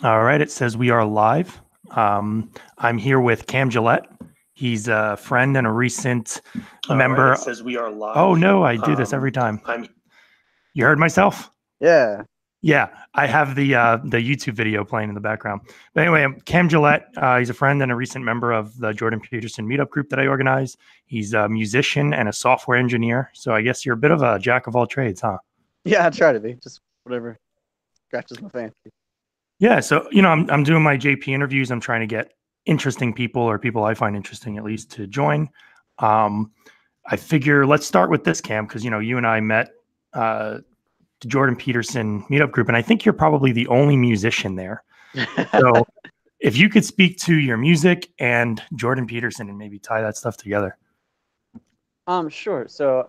All right, it says we are live. I'm here with Cam Gillette. He's a friend and a recent member. Right, it says we are live. Oh no, I do this every time. I'm You heard myself? Yeah. Yeah, I have the YouTube video playing in the background. But anyway, Cam Gillette. He's a friend and a recent member of the Jordan Peterson meetup group that I organize. He's a musician and a software engineer. So I guess you're a bit of a jack of all trades, huh? Yeah, I try to be. Just whatever scratches my fancy. Yeah, so I'm doing my JP interviews. I'm trying to get interesting people or people I find interesting at least to join. I figure let's start with this, Cam, because you and I met the Jordan Peterson meetup group, and I think you're probably the only musician there. So if you could speak to your music and Jordan Peterson and maybe tie that stuff together. Sure. So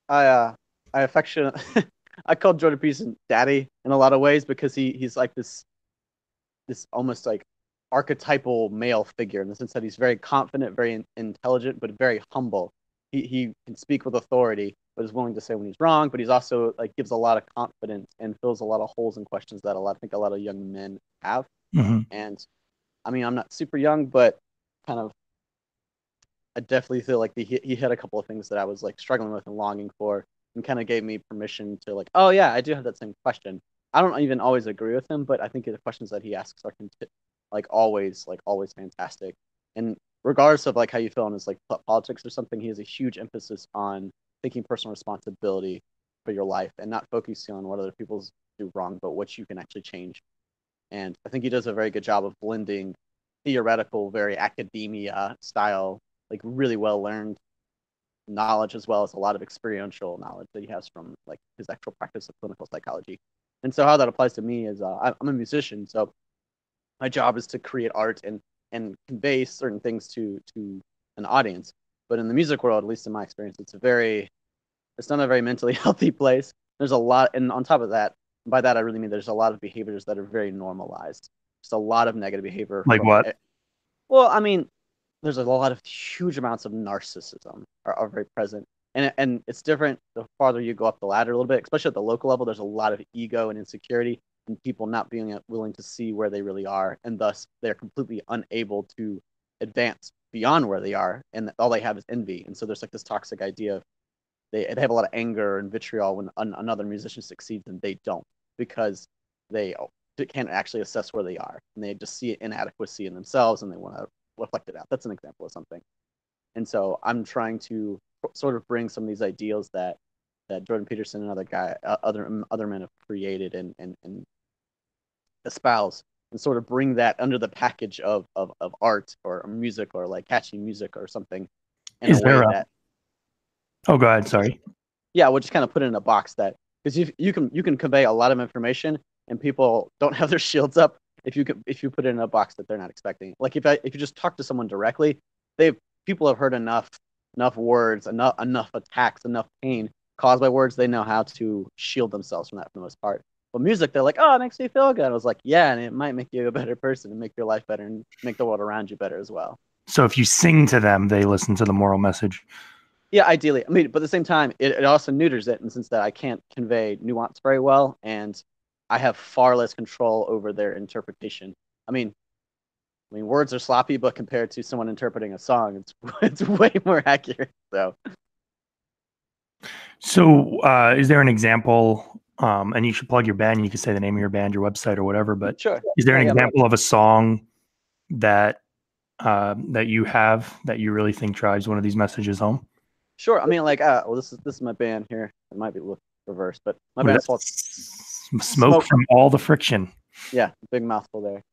I affectionate I call Jordan Peterson daddy in a lot of ways because he's like this almost like archetypal male figure in the sense that he's very confident, very intelligent, but very humble. He can speak with authority, but is willing to say when he's wrong. But he's also like gives a lot of confidence and fills a lot of holes and questions that I think a lot of young men have. Mm-hmm. And I mean, I'm not super young, but kind of I definitely feel like he had a couple of things that I was like struggling with and longing for, and kind of gave me permission to like, oh yeah, I do have that same question. I don't even always agree with him, but I think the questions that he asks are like always fantastic. And regardless of like how you feel in his like politics or something, he has a huge emphasis on taking personal responsibility for your life and not focusing on what other people do wrong, but what you can actually change. And I think he does a very good job of blending theoretical, very academia style, like really well learned knowledge, as well as a lot of experiential knowledge that he has from like his actual practice of clinical psychology. And so how that applies to me is I'm a musician, so my job is to create art and convey certain things to an audience. But in the music world, at least in my experience, it's not a very mentally healthy place. There's a lot, and on top of that, by that I really mean there's a lot of behaviors that are very normalized. Just a lot of negative behavior. Like what? Well, I mean, there's a lot of huge amounts of narcissism are very present. And it's different the farther you go up the ladder a little bit, especially at the local level. There's a lot of ego and insecurity and people not being willing to see where they really are. And thus, they're completely unable to advance beyond where they are. And all they have is envy. And so there's like this toxic idea of they have a lot of anger and vitriol when another musician succeeds and they don't because they can't actually assess where they are. And they just see inadequacy in themselves and they want to reflect it out. That's an example of something. And so I'm trying to sort of bring some of these ideals that Jordan Peterson and other men have created and espouse and sort of bring that under the package of art or music or like catchy music or something in Is a way there that Oh, go ahead. Sorry. yeah, we'll just kind of put it in a box that because you can convey a lot of information and people don't have their shields up if you put it in a box that they're not expecting. Like if you just talk to someone directly, people have heard enough words, enough attacks, enough pain caused by words. They know how to shield themselves from that for the most part. But music, they're like, oh, it makes me feel good. I was like, yeah, and it might make you a better person and make your life better and make the world around you better as well. So if you sing to them, they listen to the moral message. Yeah, ideally. I mean, but at the same time, it also neuters it in the sense that I can't convey nuance very well, and I have far less control over their interpretation. I mean, words are sloppy, but compared to someone interpreting a song, it's way more accurate. So is there an example? And you should plug your band. You can say the name of your band, your website, or whatever. But sure. Is there an example of a song that that you have that you really think drives one of these messages home? Sure. I mean, like, well, this is my band here. It might be a little reversed, but my band's called Smoke from all the friction. Yeah, big mouthful there.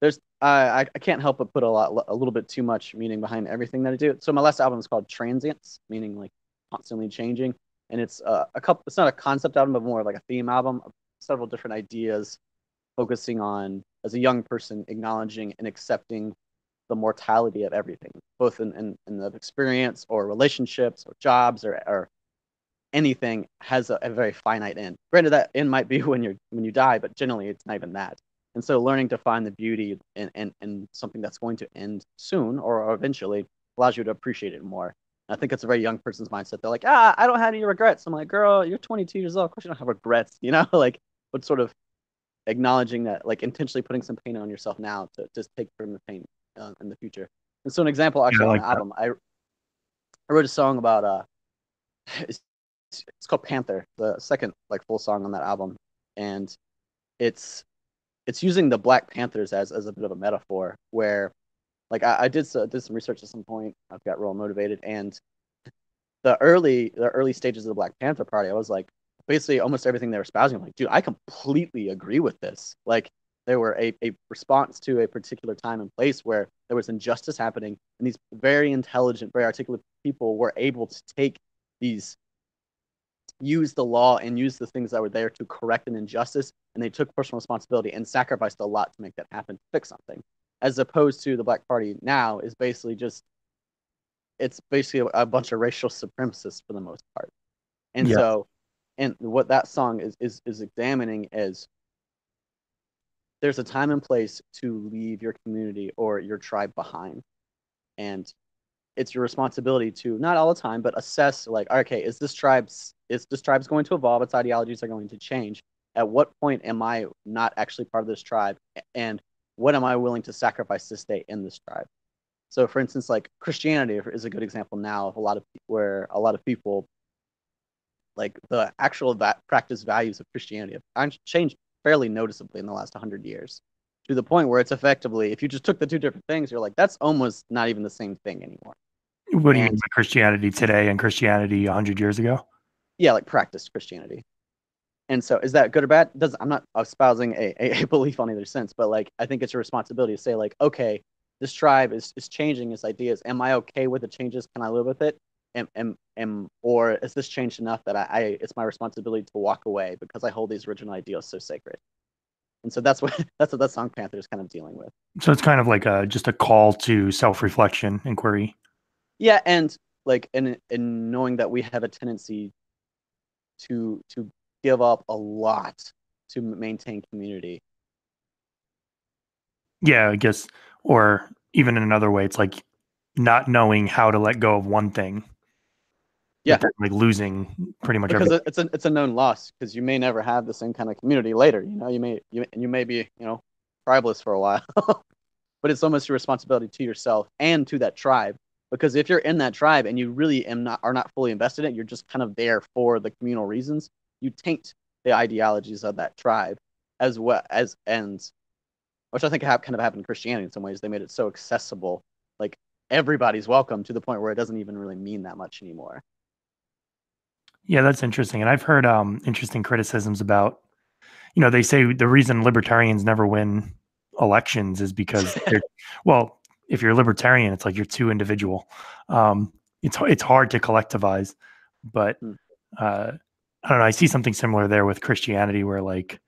There's I can't help but put a little bit too much meaning behind everything that I do. So my last album is called Transients, meaning like constantly changing, and it's a couple. It's not a concept album, but more like a theme album of several different ideas, focusing on as a young person acknowledging and accepting the mortality of everything, both in the experience or relationships or jobs or anything has a very finite end. Granted, that end might be when you die, but generally it's not even that. And so learning to find the beauty in something that's going to end soon or eventually allows you to appreciate it more. And I think it's a very young person's mindset. They're like, I don't have any regrets. I'm like, girl, you're 22 years old. Of course you don't have regrets, like what sort of acknowledging that, like intentionally putting some pain on yourself now to just take from the pain in the future. And so an example Yeah, I actually on like the that. album, I wrote a song about it's, it's called Panther, the second like full song on that album, and it's it's using the Black Panthers as a bit of a metaphor where like I did some research at some point. I've got real motivated, and the early stages of the Black Panther Party, I was like, basically almost everything they were espousing. I'm like, dude, I completely agree with this. Like, they were a response to a particular time and place where there was injustice happening, and these very intelligent, very articulate people were able to take these, use the law and use the things that were there to correct an injustice, and they took personal responsibility and sacrificed a lot to make that happen, to fix something. As opposed to the Black Party now is basically just, it's basically a bunch of racial supremacists for the most part. And Yeah. so, and what that song is examining is there's a time and place to leave your community or your tribe behind. And it's your responsibility to, not all the time, but assess like, okay, is this tribe's going to evolve, its ideologies are going to change. At what point am I not actually part of this tribe? And what am I willing to sacrifice to stay in this tribe? So for instance, like Christianity is a good example now of where a lot of people, like the actual practice values of Christianity have changed fairly noticeably in the last 100 years, to the point where it's effectively, if you just took the two different things, you're like, that's almost not even the same thing anymore. What do you mean And by Christianity today and Christianity 100 years ago? yeah, like practiced Christianity. And so is that good or bad? Doesn't, I'm not espousing a belief on either sense, but like I think it's your responsibility to say like, okay, this tribe is changing its ideas. Am I okay with the changes? Can I live with it? Or is this changed enough that I it's my responsibility to walk away because I hold these original ideals so sacred? And so that's what that song Panther is kind of dealing with. So it's kind of like just a call to self-reflection, inquiry. Yeah, and like in knowing that we have a tendency to give up a lot to maintain community. Yeah, I guess, or even in another way, it's like not knowing how to let go of one thing, but Yeah, then like losing pretty much because everything. it's a known loss because you may never have the same kind of community later. You know, you may be tribalist for a while, but it's almost your responsibility to yourself and to that tribe. Because if you're in that tribe and you really are not fully invested in it, you're just kind of there for the communal reasons. You taint the ideologies of that tribe as well as ends, which I think kind of happened in Christianity in some ways. They made it so accessible, like everybody's welcome, to the point where it doesn't even really mean that much anymore. Yeah, that's interesting. And I've heard interesting criticisms about, they say the reason libertarians never win elections is because they're, well, if you're a libertarian, it's like you're too individual. It's hard to collectivize, but Hmm. uh, I don't know. I see something similar there with Christianity, where like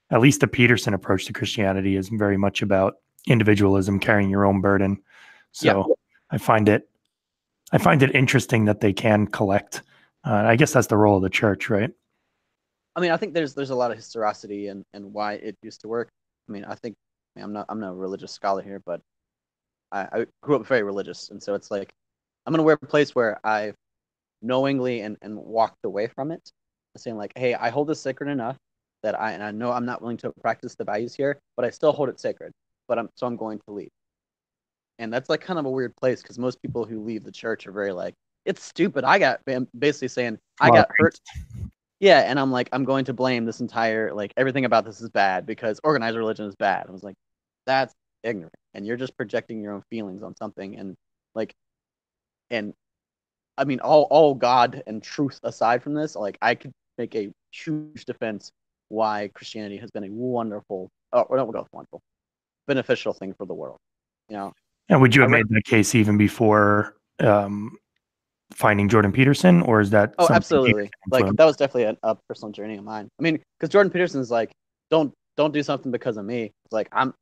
at least the Peterson approach to Christianity is very much about individualism, carrying your own burden. Yeah, So I find it I find it interesting that they can collect. I guess that's the role of the church, right? I mean, I think there's a lot of historicity and why it used to work. I mean, I'm not a religious scholar here, but I grew up very religious, and so it's like I'm in a weird place where I've knowingly and walked away from it, saying like, hey, I hold this sacred enough that I know I'm not willing to practice the values here, but I still hold it sacred. But I'm going to leave. And that's like kind of a weird place because most people who leave the church are very like, it's stupid. Basically saying I A lot of got hurt. Yeah, and I'm like, I'm going to blame this entire, like everything about this is bad because organized religion is bad. I was like, that's ignorant, and you're just projecting your own feelings on something. And like, and I mean, all God and truth aside from this, like I could make a huge defense why Christianity has been a wonderful, or not wonderful, beneficial thing for the world. You know, And would you I have read. made that case even before finding Jordan Peterson, or is that Oh, something absolutely. Peterson Like influenced? that was definitely a personal journey of mine. I mean, because Jordan Peterson's like, don't do something because of me. It's like I'm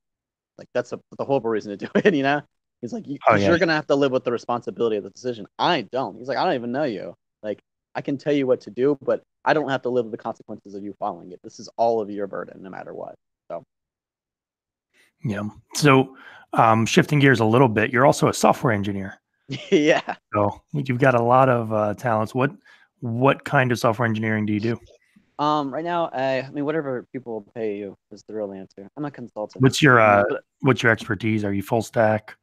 like the horrible reason to do it. You know, he's like, Oh because yeah, you're gonna have to live with the responsibility of the decision. I don't. He's like, I don't even know you. Like, I can tell you what to do, but I don't have to live with the consequences of you following it. This is all of your burden, no matter what. So yeah. So shifting gears a little bit, you're also a software engineer. yeah. So you've got a lot of talents. What kind of software engineering do you do? Right now, I mean, whatever people pay you is the real answer. I'm a consultant. What's your expertise? Are you full stack?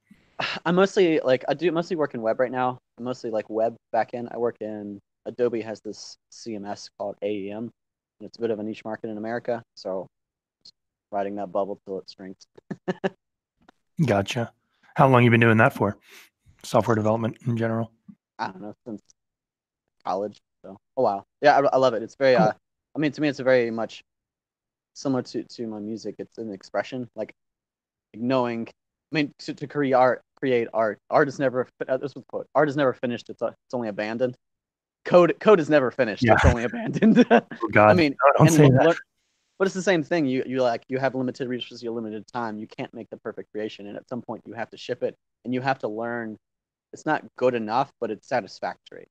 I'm mostly like I do mostly work in web right now. I'm mostly like web backend. I work in Adobe has this CMS called AEM, and it's a bit of a niche market in America. So riding that bubble till it shrinks. Gotcha. How long you been doing that for? Software development in general? I don't know, since college. So a while. Yeah, I love it. It's very Cool. I mean, to me, it's a very much similar to my music. It's an expression, like knowing. I mean, to create art. Art is never. This was a quote. Art is never finished. It's only abandoned. Code is never finished. Yeah. It's only abandoned. Oh, God. I mean, No, don't say that. but it's the same thing. You have limited resources, you have limited time. You can't make the perfect creation, and at some point you have to ship it, and you have to learn. It's not good enough, but it's satisfactory.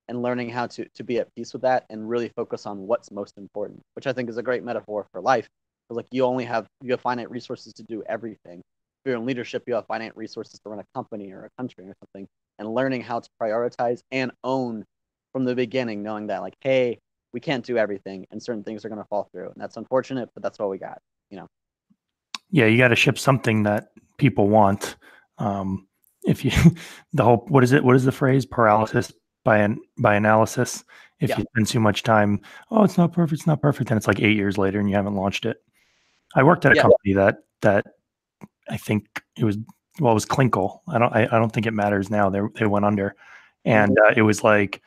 And learning how to be at peace with that and really focus on what's most important, which I think is a great metaphor for life. Because like you have finite resources to do everything. If you're in leadership, you have finite resources to run a company or a country or something. And learning how to prioritize and own from the beginning, knowing that like, hey, we can't do everything and certain things are going to fall through. And that's unfortunate, but that's what we got, you know? Yeah, you got to ship something that people want. If you, what is it? What is the phrase? Paralysis by analysis. If Yeah. you spend too much time, oh, it's not perfect. It's not perfect. And it's like 8 years later and you haven't launched it. I worked at a company that I think it was Klinkle. I don't think it matters now. They went under, and it was like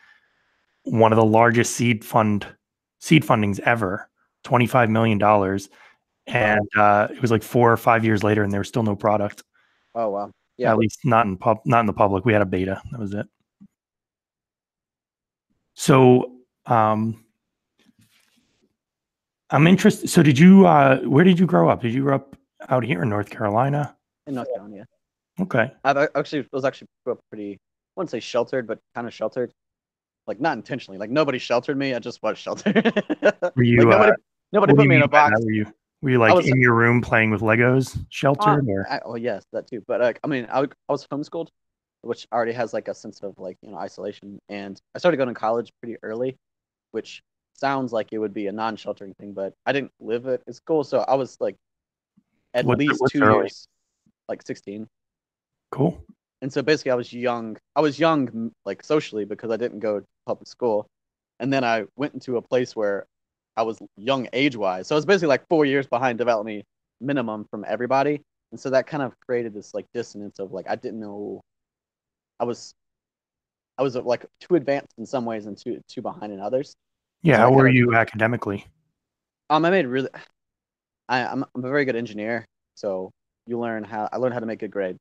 one of the largest seed fundings ever, $25 million. And it was like 4 or 5 years later, and there was still no product. Oh wow. Yeah. At least not in the public. We had a beta. That was it. So I'm interested. So where did you grow up? Did you grow up out here in North Carolina? In North Carolina. Okay. I was actually grew up pretty, I wouldn't say sheltered, but kind of sheltered. Like not intentionally. Like nobody sheltered me. I just was sheltered. Were you? Like nobody put me in a box. Were you like in your room playing with Legos, sheltered? Oh yes, that too. But I mean, I was homeschooled, which already has like a sense of like isolation. And I started going to college pretty early, which sounds like it would be a non-sheltering thing, but I didn't live at school, so I was like at least 2 years, like 16. Cool. And so basically, I was young, like socially, because I didn't go to public school, and then I went into a place where I was young age-wise. So I was basically like 4 years behind development minimum from everybody, and so that kind of created this like dissonance of like I didn't know I was like too advanced in some ways and too behind in others. Yeah, so how were you academically? I'm a very good engineer, so I learned how to make good grades.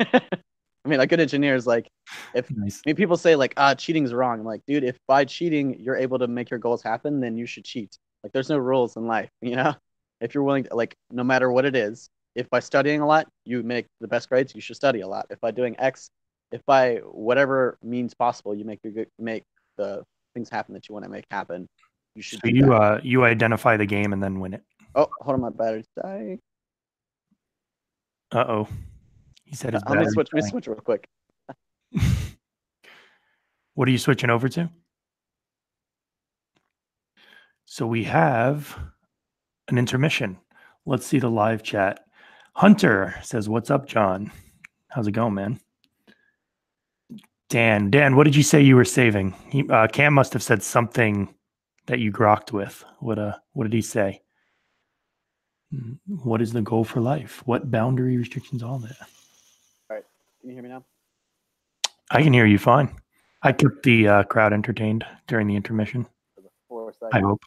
I mean, a good engineer is like, nice. I mean, people say like, cheating's wrong. I'm like, dude, if by cheating you're able to make your goals happen, then you should cheat. Like, there's no rules in life, you know? If you're willing to, like, no matter what it is, if by studying a lot you make the best grades, you should study a lot. If by doing X, if by whatever means possible you make the things happen that you want to make happen, you should. So you identify the game and then win it. Oh, hold on, my battery's dying. Uh-oh. He said his Let me switch real quick. What are you switching over to? So we have an intermission. Let's see the live chat. Hunter says, "What's up, John? How's it going, man?" Dan, what did you say you were saving? Cam must have said something that you grokked with. What did he say? What is the goal for life? What boundary restrictions? All that. All right. Can you hear me now? I can hear you fine. I kept the crowd entertained during the intermission. I hope.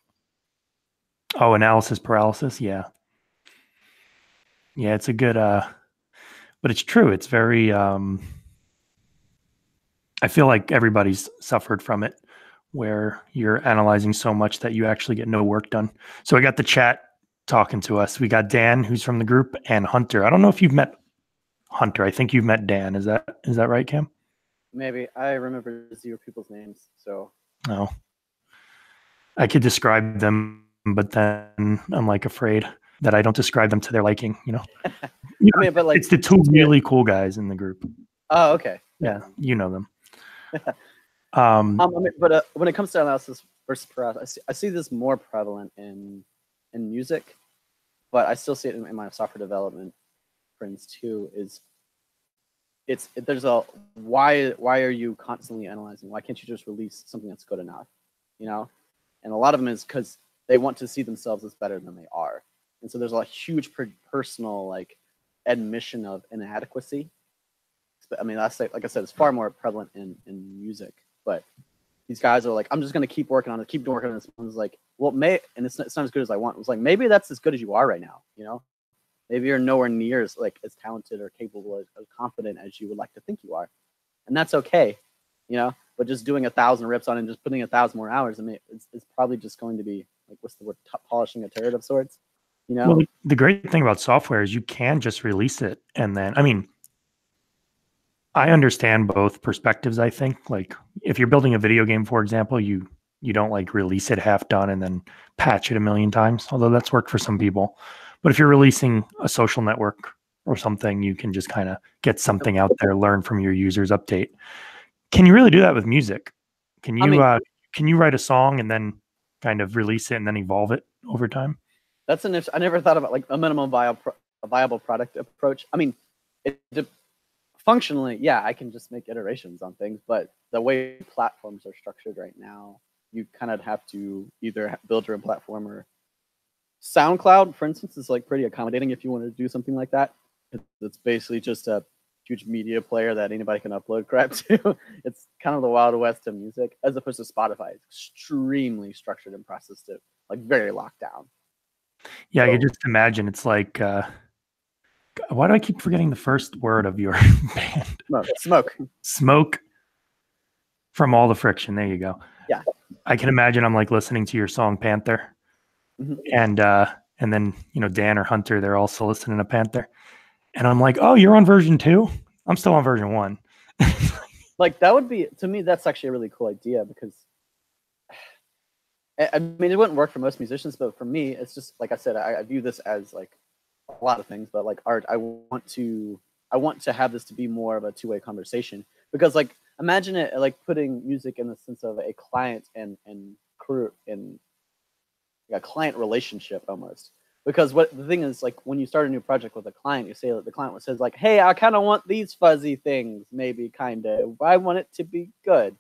Oh, analysis paralysis. Yeah. Yeah, it's a good, but it's true. It's very, I feel like everybody's suffered from it where you're analyzing so much that you actually get no work done. So I got the chat talking to us. We got Dan, who's from the group, and Hunter. I don't know if you've met Hunter. I think you've met Dan. Is that right, Cam? Maybe. I remember 0 people's names, so. No. I could describe them, but then I'm like afraid that I don't describe them to their liking, you know? I mean, but like it's the 2 really cool guys in the group. Oh, okay. Yeah, you know them. I mean, but when it comes to analysis first I see this more prevalent in music, but I still see it in my software development friends too. There's a why are you constantly analyzing? Why can't you just release something that's good enough? You know, and a lot of them is because they want to see themselves as better than they are, and so there's a huge personal like admission of inadequacy. I mean, that's like I said, it's far more prevalent in music, but these guys are like, I'm just gonna keep working on it, keep working on this. One's like, well, it's not as good as I want. It's like maybe that's as good as you are right now, you know. Maybe you're nowhere near as as talented or capable or confident as you would like to think you are, and that's okay, you know. But just doing 1,000 rips on it and just putting 1,000 more hours, I mean, it's probably just going to be like, what's the word, polishing a turd of sorts, you know. Well, the great thing about software is you can just release it, and then, I mean, I understand both perspectives. I think, like, if you're building a video game, for example, you don't like release it half done and then patch it a million times, although that's worked for some people. But if you're releasing a social network or something, you can just kind of get something out there, learn from your users, update. Can you really do that with music? Can you can you write a song and then kind of release it and then evolve it over time? That's I never thought about like a minimum viable product approach. I mean, functionally, yeah, I can just make iterations on things, but the way platforms are structured right now, you kind of have to either build your own platform, or SoundCloud, for instance, is like pretty accommodating if you want to do something like that. It's basically just a huge media player that anybody can upload crap to. It's kind of the Wild West of music, as opposed to Spotify. It's extremely structured and processed, it like very locked down. Yeah, so, I can just imagine. It's like, why do I keep forgetting the first word of your band? Smoke from All the Friction. There you go. Yeah. I can imagine I'm like listening to your song Panther. Mm-hmm. And then, you know, Dan or Hunter, they're also listening to Panther. And I'm like, oh, you're on version 2? I'm still on version 1. Like, that would be, to me, that's actually a really cool idea, because I mean, it wouldn't work for most musicians, but for me, it's just, like I said, I view this as like a lot of things, but like art, I want to have this to be more of a two-way conversation, because like, imagine it like putting music in the sense of a client and crew in a client relationship almost. Because what the thing is, like, when you start a new project with a client, you say that the client says like, hey, I kind of want these fuzzy things, maybe kind of, I want it to be good.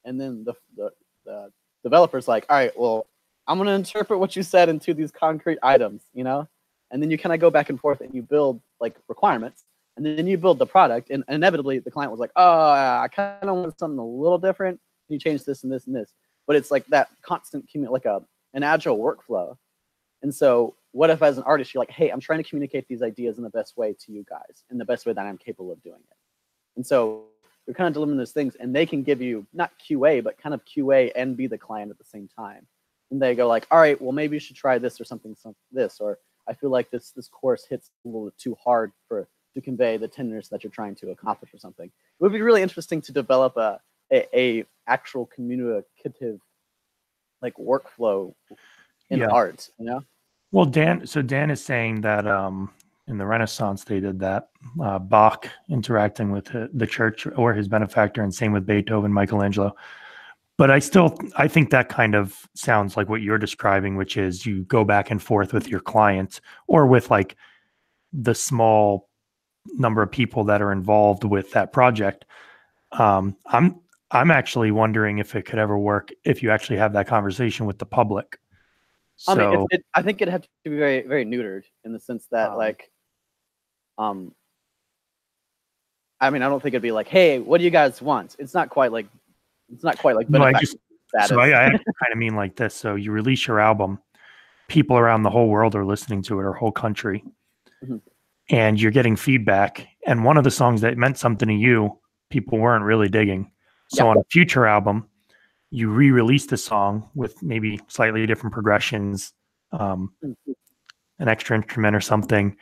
And then the developer's like, all right, well, I'm going to interpret what you said into these concrete items, you know? And then you kind of go back and forth and you build like requirements, and then you build the product. And inevitably the client was like, oh, I kind of want something a little different. Can you change this and this and this? But it's like that constant, like an agile workflow. And so what if, as an artist, you're like, hey, I'm trying to communicate these ideas in the best way to you guys, in the best way that I'm capable of doing it. And so you're kind of delivering those things, and they can give you not QA, but kind of QA and be the client at the same time. And they go like, all right, well, maybe you should try this or something this, or I feel like this course hits a little bit too hard to convey the tenderness that you're trying to accomplish or something. It would be really interesting to develop a actual communicative like workflow in art, you know? Well, Dan is saying that in the Renaissance they did that. Bach interacting with the church or his benefactor, and same with Beethoven, Michelangelo. But I think that kind of sounds like what you're describing, which is you go back and forth with your client, or with like the small number of people that are involved with that project. I'm actually wondering if it could ever work if you actually have that conversation with the public. So, I mean, I think it'd have to be very, very neutered, in the sense that I mean, I don't think it'd be like, hey, what do you guys want? It's not quite like no, I kind of mean like this. So you release your album, people around the whole world are listening to it, or whole country, mm-hmm. and you're getting feedback. And one of the songs that meant something to you, people weren't really digging. So on a future album, you re-release the song with maybe slightly different progressions, an extra instrument or something,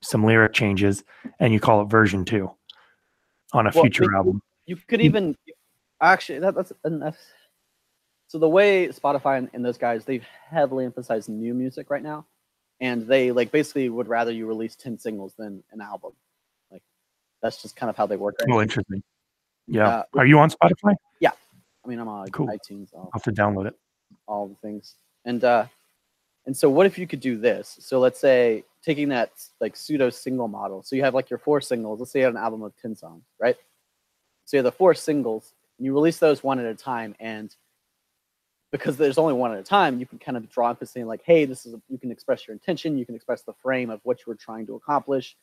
some lyric changes, and you call it version 2 on a future album. You could even actually that's so the way Spotify and those guys, they've heavily emphasized new music right now, and they like basically would rather you release 10 singles than an album. Like, that's just kind of how they work. Right? Oh, interesting. Yeah. Are you on Spotify? Yeah. I mean, I'm on iTunes. I'll have to download it. all the things. And so what if you could do this? So let's say taking that like pseudo single model. So you have like your 4 singles. Let's say you have an album of 10 songs, right? So you have the 4 singles, and you release those one at a time. And because there's only one at a time, you can kind of draw emphasis saying like, hey, you can express your intention. You can express the frame of what you were trying to accomplish.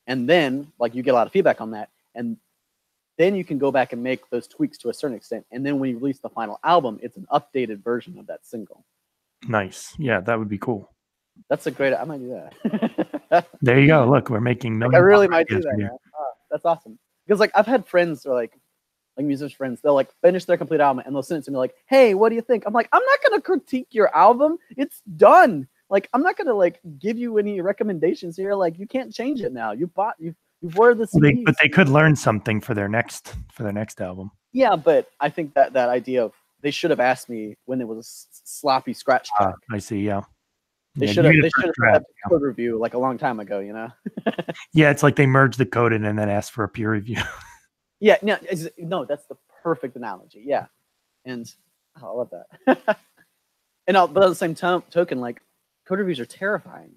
And then like you get a lot of feedback on that. And then you can go back and make those tweaks to a certain extent. And then when you release the final album, it's an updated version of that single. Nice. Yeah, that would be cool. That's a great. I might do that. There you go. Look, we're making I really might do that. Man. Oh, that's awesome. Because like I've had friends or like musician friends, they'll like finish their complete album and they'll send it to me like, "Hey, what do you think?" I'm like, "I'm not gonna critique your album. It's done. Like, I'm not gonna like give you any recommendations here. Like, you can't change it now. You've wore the CD." But they could learn something for their next album. Yeah, but I think that idea of they should have asked me when it was a sloppy scratch track. I see. Yeah. They should have had a code review like a long time ago, you know? Yeah, it's like they merged the code in and then asked for a peer review. Yeah, no, that's the perfect analogy. Yeah. And I love that. But at the same token, like code reviews are terrifying,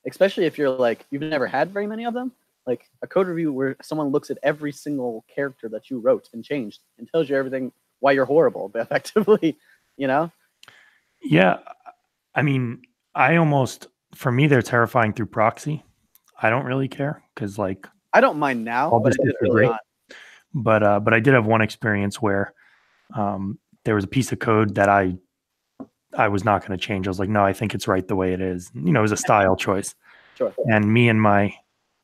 especially if you're like, you've never had very many of them. Like a code review where someone looks at every single character that you wrote and changed and tells you everything, why you're horrible, but effectively, you know? Yeah. I mean, for me, they're terrifying through proxy. I don't really care because like I don't mind now, but I did early on. But I did have one experience where there was a piece of code that I was not going to change. I was like, no, I think it's right the way it is. You know, it was a style choice. Sure. And me and my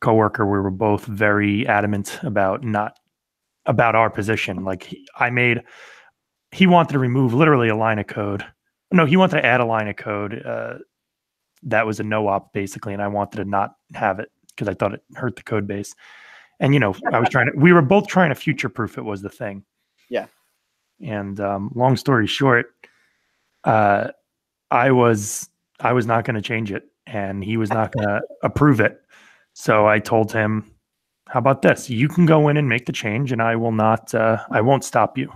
coworker, we were both very adamant about our position. Like he wanted to remove literally a line of code. No, he wanted to add a line of code that was a no-op basically, and I wanted to not have it because I thought it hurt the code base. And you know, we were both trying to future-proof it was the thing. Yeah. And long story short, I was not going to change it, and he was not going to approve it. So I told him, "How about this? You can go in and make the change, and I will not. I won't stop you.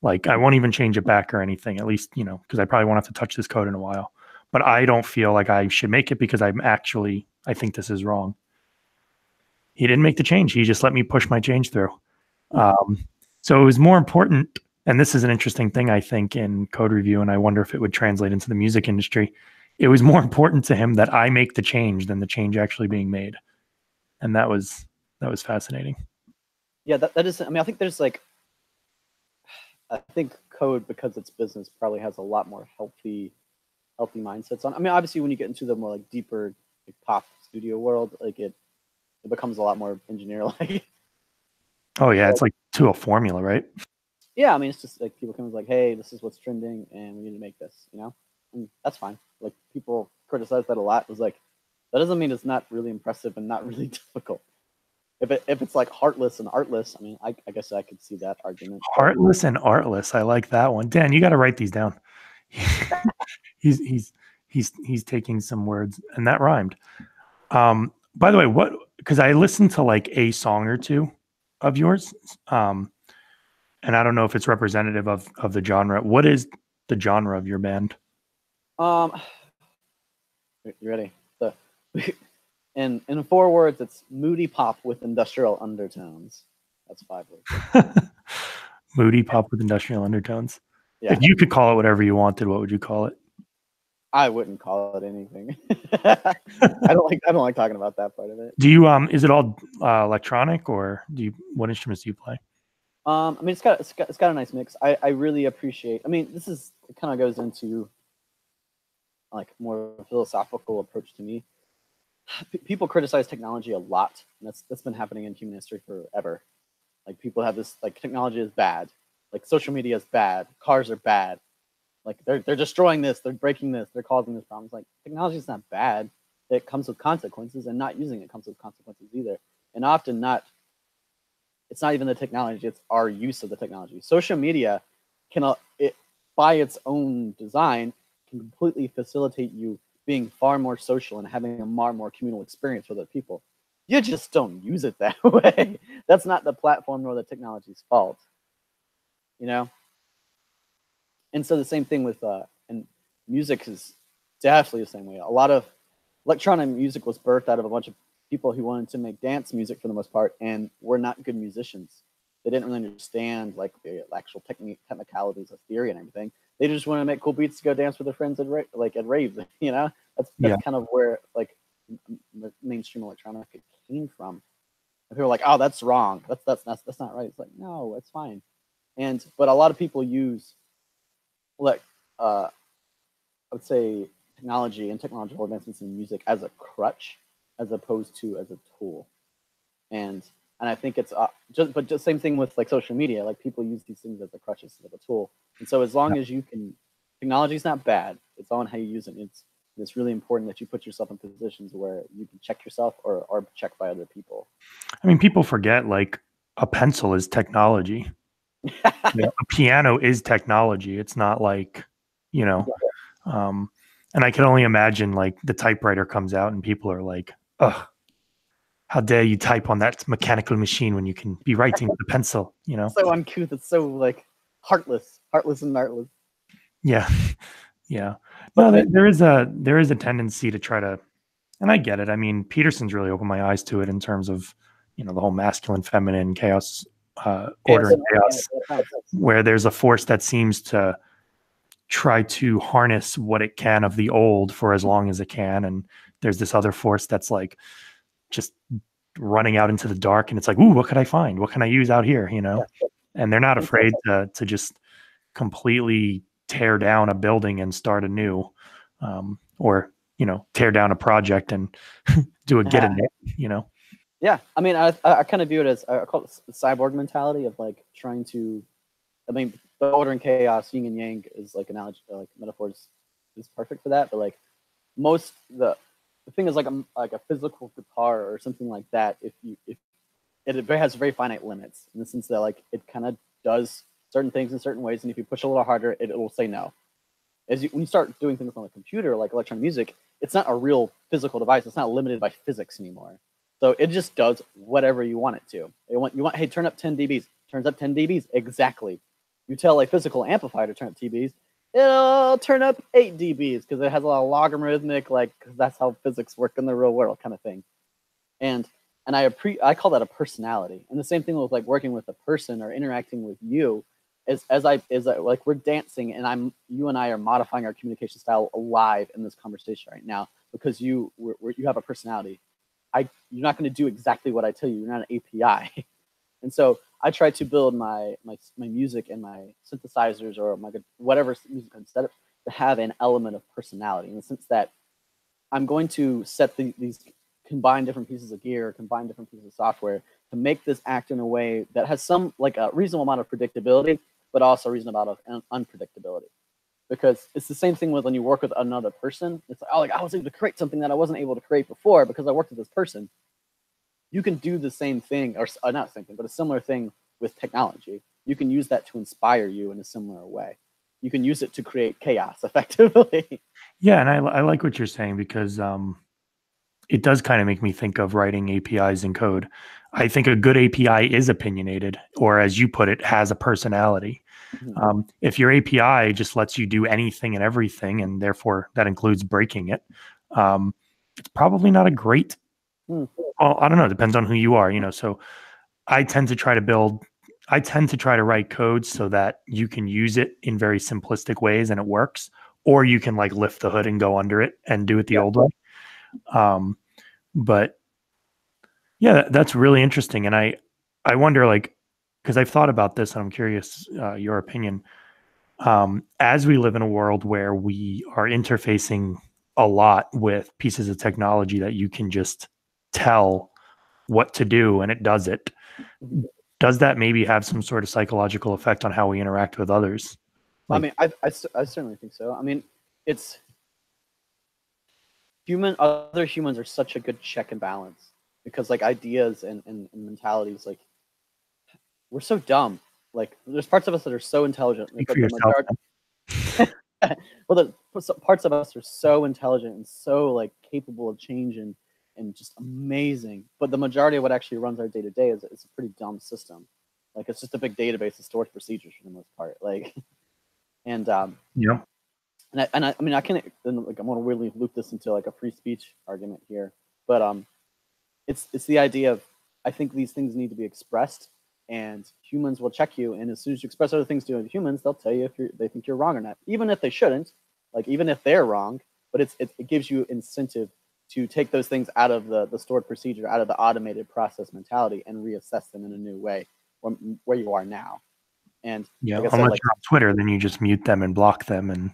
Like I won't even change it back or anything. At least you know, because I probably won't have to touch this code in a while. But I don't feel like I should make it because I think this is wrong." He didn't make the change. He just let me push my change through. So it was more important, and this is an interesting thing, I think, in code review, and I wonder if it would translate into the music industry. It was more important to him that I make the change than the change actually being made. And that was fascinating. Yeah, that is, I mean, I think there's like, I think code, because it's business, probably has a lot more healthy mindsets on. I mean, obviously when you get into the more like deeper like pop studio world, like it becomes a lot more engineer-like. Oh yeah, it's like to a formula, right? Yeah, I mean, it's just like people come like, hey, this is what's trending, and we need to make this, you know? And that's fine. Like people criticize that a lot. It was like, that doesn't mean it's not really impressive and not really difficult. If it's like heartless and artless, I mean, I guess I could see that argument. Heartless and artless, I like that one. Dan, you got to write these down. he's taking some words, and that rhymed. By the way, because I listened to like a song or two of yours, and I don't know if it's representative of the genre. What is the genre of your band? You ready? So, in 4 words, it's moody pop with industrial undertones. That's 5 words. Moody pop with industrial undertones. Yeah. If you could call it whatever you wanted, what would you call it? I wouldn't call it anything. I don't like talking about that part of it. Do you is it all electronic, or what instruments do you play? I mean, it's got a nice mix. I really appreciate. I mean, it kind of goes into like more of a philosophical approach to me. People criticize technology a lot, and that's been happening in human history forever. Like people have this like technology is bad, like social media is bad, cars are bad. Like they're destroying this, they're breaking this, they're causing this problems. Like technology is not bad. It comes with consequences, and not using it comes with consequences either. And often it's not even the technology, it's our use of the technology. Social media by its own design can completely facilitate you being far more social and having a far more communal experience with other people. You just don't use it that way. That's not the platform nor the technology's fault. You know? And so the same thing with, and music is definitely the same way. A lot of electronic music was birthed out of a bunch of people who wanted to make dance music for the most part, and were not good musicians. They didn't really understand like the actual technicalities of theory and everything. They just want to make cool beats to go dance with their friends at at raves. You know, that's kind of where like mainstream electronic came from. And people are like, oh, that's wrong. That's not right. It's like, no, it's fine. But a lot of people use like I would say technology and technological advancements in music as a crutch, as opposed to as a tool. And I think it's just same thing with like social media. Like people use these things as a crutch instead of a tool. And so as long as you can, technology is not bad. It's all on how you use it. It's really important that you put yourself in positions where you can check yourself or checked by other people. I mean, people forget like a pencil is technology. A piano is technology. It's not like, you know, and I can only imagine like the typewriter comes out and people are like, oh, how dare you type on that mechanical machine when you can be writing with a pencil, you know? So uncouth. It's so like heartless and artless. Yeah. Yeah. No, there is a tendency to try to, and I get it. I mean, Peterson's really opened my eyes to it in terms of, the whole masculine, feminine, chaos, order and chaos, where there's a force that seems to try to harness what it can of the old for as long as it can. And there's this other force that's like just running out into the dark, and it's like, ooh, what could I find? What can I use out here? And they're not afraid to just completely tear down a building and start anew, or tear down a project and do a get in it. Yeah, I mean, I kind of view it as I call it the cyborg mentality of like trying to. I mean, the order and chaos, yin and yang, is like analogy, like metaphors, is perfect for that. But like the thing is like a physical guitar or something like that. If it has very finite limits in the sense that like it kind of does certain things in certain ways, and if you push a little harder, it will say no. When you start doing things on a computer, like electronic music, it's not a real physical device. It's not limited by physics anymore. So it just does whatever you want it to. Hey, turn up 10 dBs. Turns up 10 dBs exactly. You tell a physical amplifier to turn up dBs, it'll turn up 8 dBs because it has a lot of logarithmic, because that's how physics work in the real world, kind of thing. And I call that a personality. And the same thing with like working with a person or interacting with you. As like we're dancing and you and I are modifying our communication style alive in this conversation right now because you have a personality. You're not going to do exactly what I tell you. You're not an API. And so I try to build my music and my synthesizers or my whatever music instead of to have an element of personality in the sense that I'm going to set these combine different pieces of gear, combine different pieces of software to make this act in a way that has some like a reasonable amount of predictability, but also a reasonable amount of unpredictability. Because it's the same thing with when you work with another person. It's like, oh, like I was able to create something that I wasn't able to create before because I worked with this person. You can do the same thing, or not the same thing, but a similar thing with technology. You can use that to inspire you in a similar way. You can use it to create chaos effectively. Yeah, and I like what you're saying because it does kind of make me think of writing APIs in code. I think a good API is opinionated, or as you put it, has a personality. Mm-hmm. If your API just lets you do anything and everything, and therefore that includes breaking it, it's probably not a great. Well, I don't know. It depends on who you are, So I tend to try to write code so that you can use it in very simplistic ways and it works, or you can like lift the hood and go under it and do it the old way. But yeah, that's really interesting. And I wonder, like, because I've thought about this and I'm curious your opinion. As we live in a world where we are interfacing a lot with pieces of technology that you can just tell what to do and it does it, does that maybe have some sort of psychological effect on how we interact with others? I mean, I certainly think so. I mean, it's other humans are such a good check and balance because like ideas and mentalities, like we're so dumb. Like there's parts of us that are so intelligent. Speak for yourself. Well, the parts of us are so intelligent and so like capable of change and just amazing. But the majority of what actually runs our day to day is a pretty dumb system. Like it's just a big database of stored procedures for the most part. Like, and Yeah. I mean, I can't, like, I'm going to weirdly loop this into like a free speech argument here, but it's the idea of, I think these things need to be expressed, and humans will check you, and as soon as you express other things to humans, they'll tell you if they think you're wrong or not, even if they shouldn't, like even if they're wrong, but it gives you incentive to take those things out of the stored procedure, out of the automated process mentality, and reassess them in a new way where you are now. And Yeah, like I said, unless like, you're on Twitter, then you just mute them and block them. And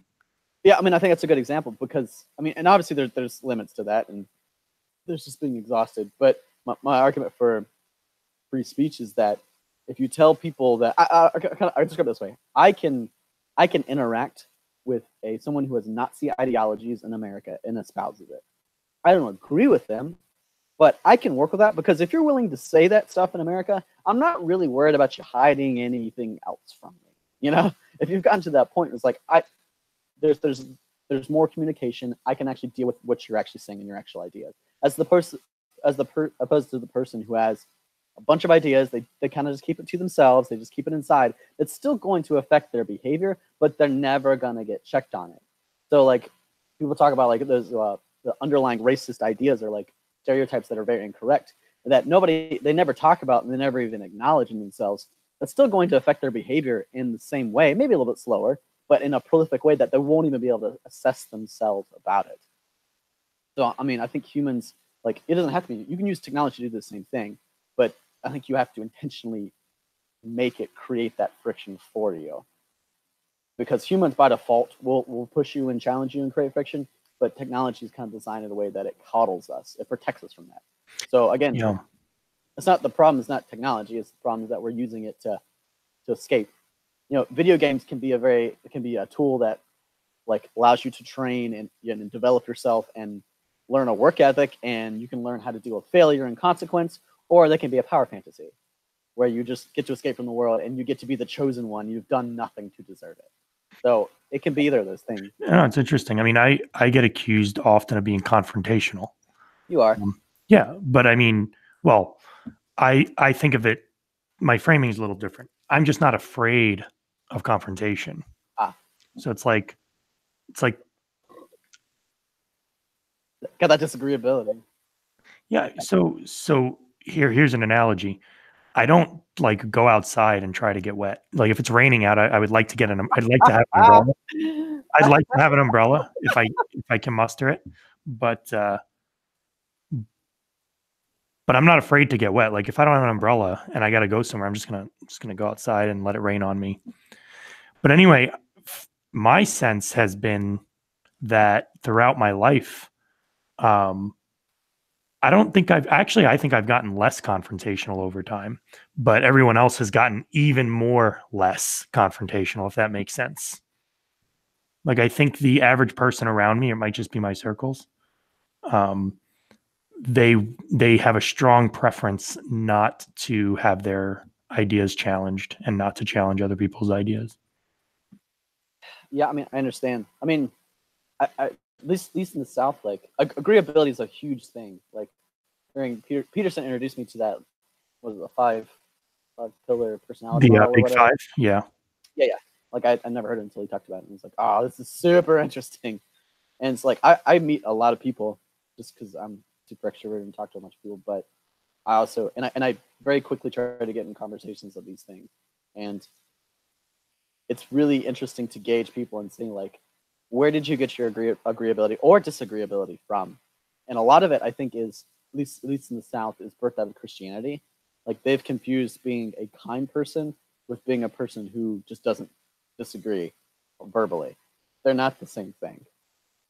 yeah, I mean, I think that's a good example because, I mean, and obviously there's limits to that, and there's just being exhausted. But my argument for free speech is that if you tell people that I describe it this way, I can interact with someone who has Nazi ideologies in America and espouses it. I don't agree with them, but I can work with that, because if you're willing to say that stuff in America, I'm not really worried about you hiding anything else from me. You know, if you've gotten to that point, it's like there's more communication. I can actually deal with what you're actually saying and your actual ideas. As the person, opposed to the person who has a bunch of ideas, they kind of just keep it to themselves. They just keep it inside. It's still going to affect their behavior, but they're never gonna get checked on it. So like people talk about like those the underlying racist ideas are like stereotypes that are very incorrect, that they never talk about, and they never even acknowledge in themselves. That's still going to affect their behavior in the same way, maybe a little bit slower, but in a prolific way that they won't even be able to assess themselves about it. So, I mean, I think humans, like, it doesn't have to be, you can use technology to do the same thing, but I think you have to intentionally make it create that friction for you. Because humans by default will push you and challenge you and create friction, but technology is kind of designed in a way that it coddles us. It protects us from that. So again, yeah, it's not the problem. It's not technology. It's the problem is that we're using it to escape. You know, video games can be a tool that like allows you to train and develop yourself and learn a work ethic, and you can learn how to deal with failure and consequence. Or they can be a power fantasy where you just get to escape from the world and you get to be the chosen one. You've done nothing to deserve it. So it can be either of those things. no, it's interesting. I mean, I get accused often of being confrontational. You are. Yeah, but I mean, well, I think of it. My framing is a little different. I'm just not afraid of confrontation. Ah, So it's like got that disagreeability. yeah. So here's an analogy. I don't like go outside and try to get wet. Like if it's raining out, I would like to get I'd like to have an umbrella. I'd like to have an umbrella if I can muster it, but I'm not afraid to get wet. Like if I don't have an umbrella and I got to go somewhere, I'm just gonna go outside and let it rain on me. But anyway, my sense has been that throughout my life, I don't think I think I've gotten less confrontational over time, but everyone else has gotten even more less confrontational, if that makes sense. Like I think the average person around me, it might just be my circles, um, they have a strong preference not to have their ideas challenged and not to challenge other people's ideas. Yeah, I mean, I understand. I mean, at least in the South, like agreeability is a huge thing. Like during Peterson introduced me to that, was it the five pillar personality The model or Big whatever? Five, yeah. Yeah. Like I never heard it until he talked about it. And it's like, oh, this is super interesting. And it's like I meet a lot of people just because I'm super extroverted and talk to a bunch of people, but I also and I very quickly try to get in conversations of these things. And it's really interesting to gauge people and see like, where did you get your agreeability or disagreeability from? And a lot of it, I think, is at least in the South, is birthed out of Christianity. Like they've confused being a kind person with being a person who just doesn't disagree verbally. They're not the same thing.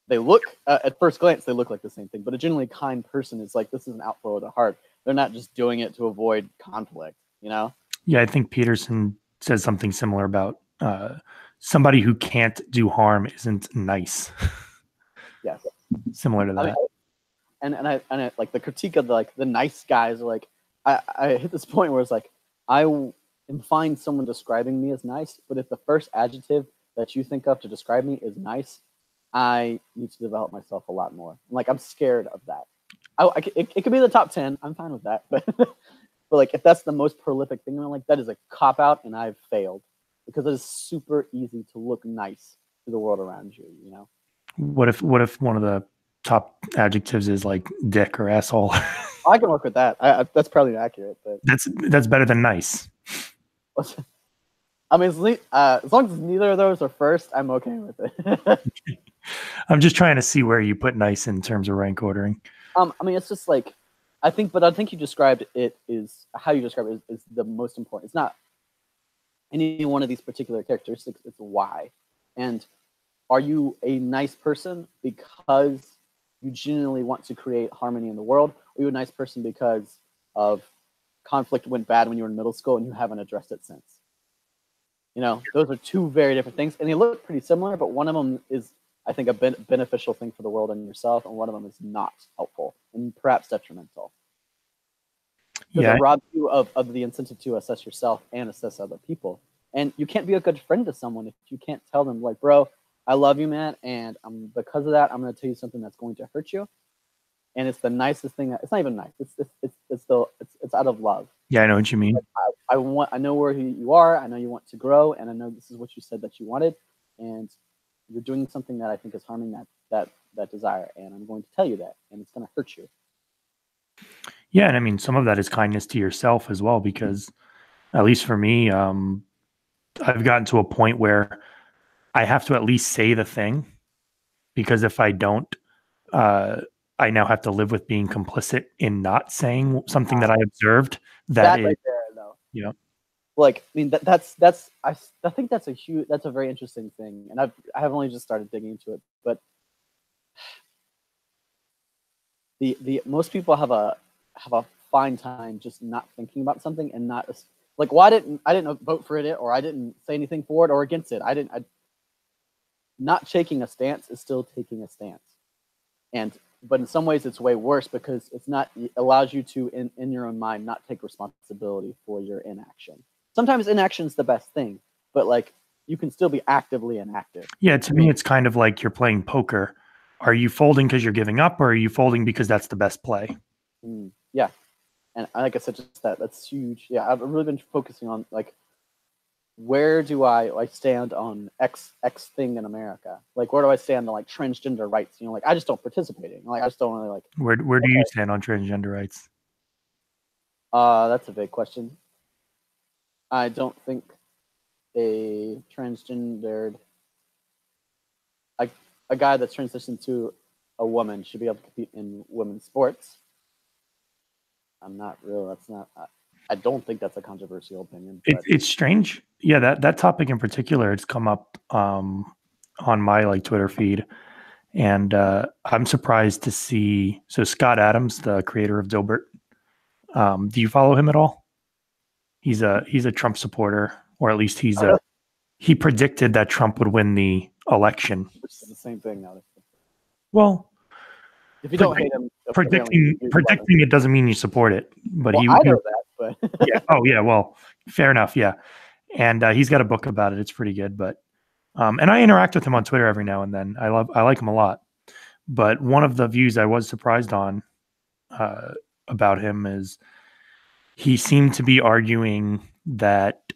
They look at first glance, they look like the same thing, but a genuinely kind person is like, this is an outflow of the heart. They're not just doing it to avoid conflict, you know? Yeah, I think Peterson says something similar about somebody who can't do harm isn't nice. Yes. Similar to that. I mean, and I like the critique of the nice guys are like, I hit this point where it's like, I am fine someone describing me as nice, but if the first adjective that you think of to describe me is nice, I need to develop myself a lot more. Like I'm scared of that. It could be the top 10. I'm fine with that, but but like if that's the most prolific thing, I'm like that is a cop out, and I've failed because it is super easy to look nice to the world around you. You know. What if one of the top adjectives is like dick or asshole? I can work with that. That's probably accurate, but that's better than nice. I mean, as long as neither of those are first, I'm okay with it. I'm just trying to see where you put nice in terms of rank ordering. I mean, it's just like I think you described it is how you describe it is the most important. It's not any one of these particular characteristics. It's why, and are you a nice person because you genuinely want to create harmony in the world? Or are you a nice person because of conflict went bad when you were in middle school and you haven't addressed it since? You know, those are two very different things, and they look pretty similar, but one of them is, I think, a beneficial thing for the world and yourself, and one of them is not helpful and perhaps detrimental. Because it robs you of the incentive to assess yourself and assess other people. And you can't be a good friend to someone if you can't tell them, like, bro, I love you, man, and because of that, I'm going to tell you something that's going to hurt you. And it's the nicest thing. It's not even nice. It's out of love. Yeah, I know what you mean. Like, I know where you are. I know you want to grow, and I know this is what you said that you wanted, and you're doing something that I think is harming that desire, and I'm going to tell you that, and it's going to hurt you. Yeah, and I mean, some of that is kindness to yourself as well, because at least for me, I've gotten to a point where I have to at least say the thing, because if I don't, I now have to live with being complicit in not saying something that I observed. That is, right there, though. You know, like, I mean, I think that's a very interesting thing, and I have only just started digging into it, but the most people have a fine time just not thinking about something and not like, well, I didn't vote for it, or I didn't say anything for it or against it. Not taking a stance is still taking a stance, but in some ways it's way worse, because it allows you to in your own mind not take responsibility for your inaction. Sometimes inaction is the best thing, but like, you can still be actively inactive. Yeah, to me, it's kind of like you're playing poker. Are you folding because you're giving up, or are you folding because that's the best play? Yeah, and like I said, just that's huge. Yeah, I've really been focusing on, like, where do I stand on X thing in America? Like, where do I stand on, like, transgender rights? You know, like, I just don't participate in. Like, I just don't really like. Where do you stand on transgender rights? That's a big question. I don't think a transgendered, a guy that's transitioned to a woman should be able to compete in women's sports. I'm not real. That's not. I don't think that's a controversial opinion. It's strange. Yeah, that topic in particular, it's come up on my like Twitter feed, and I'm surprised to see. So Scott Adams, the creator of Dilbert, do you follow him at all? He's a Trump supporter, or at least he predicted that Trump would win the election. Which is the same thing now. Well, if you don't hate him, predicting it doesn't mean you support it. But I know that. But yeah. Oh yeah. Well, fair enough. Yeah, and he's got a book about it. It's pretty good. But and I interact with him on Twitter every now and then. I like him a lot. But one of the views I was surprised on about him is he seemed to be arguing that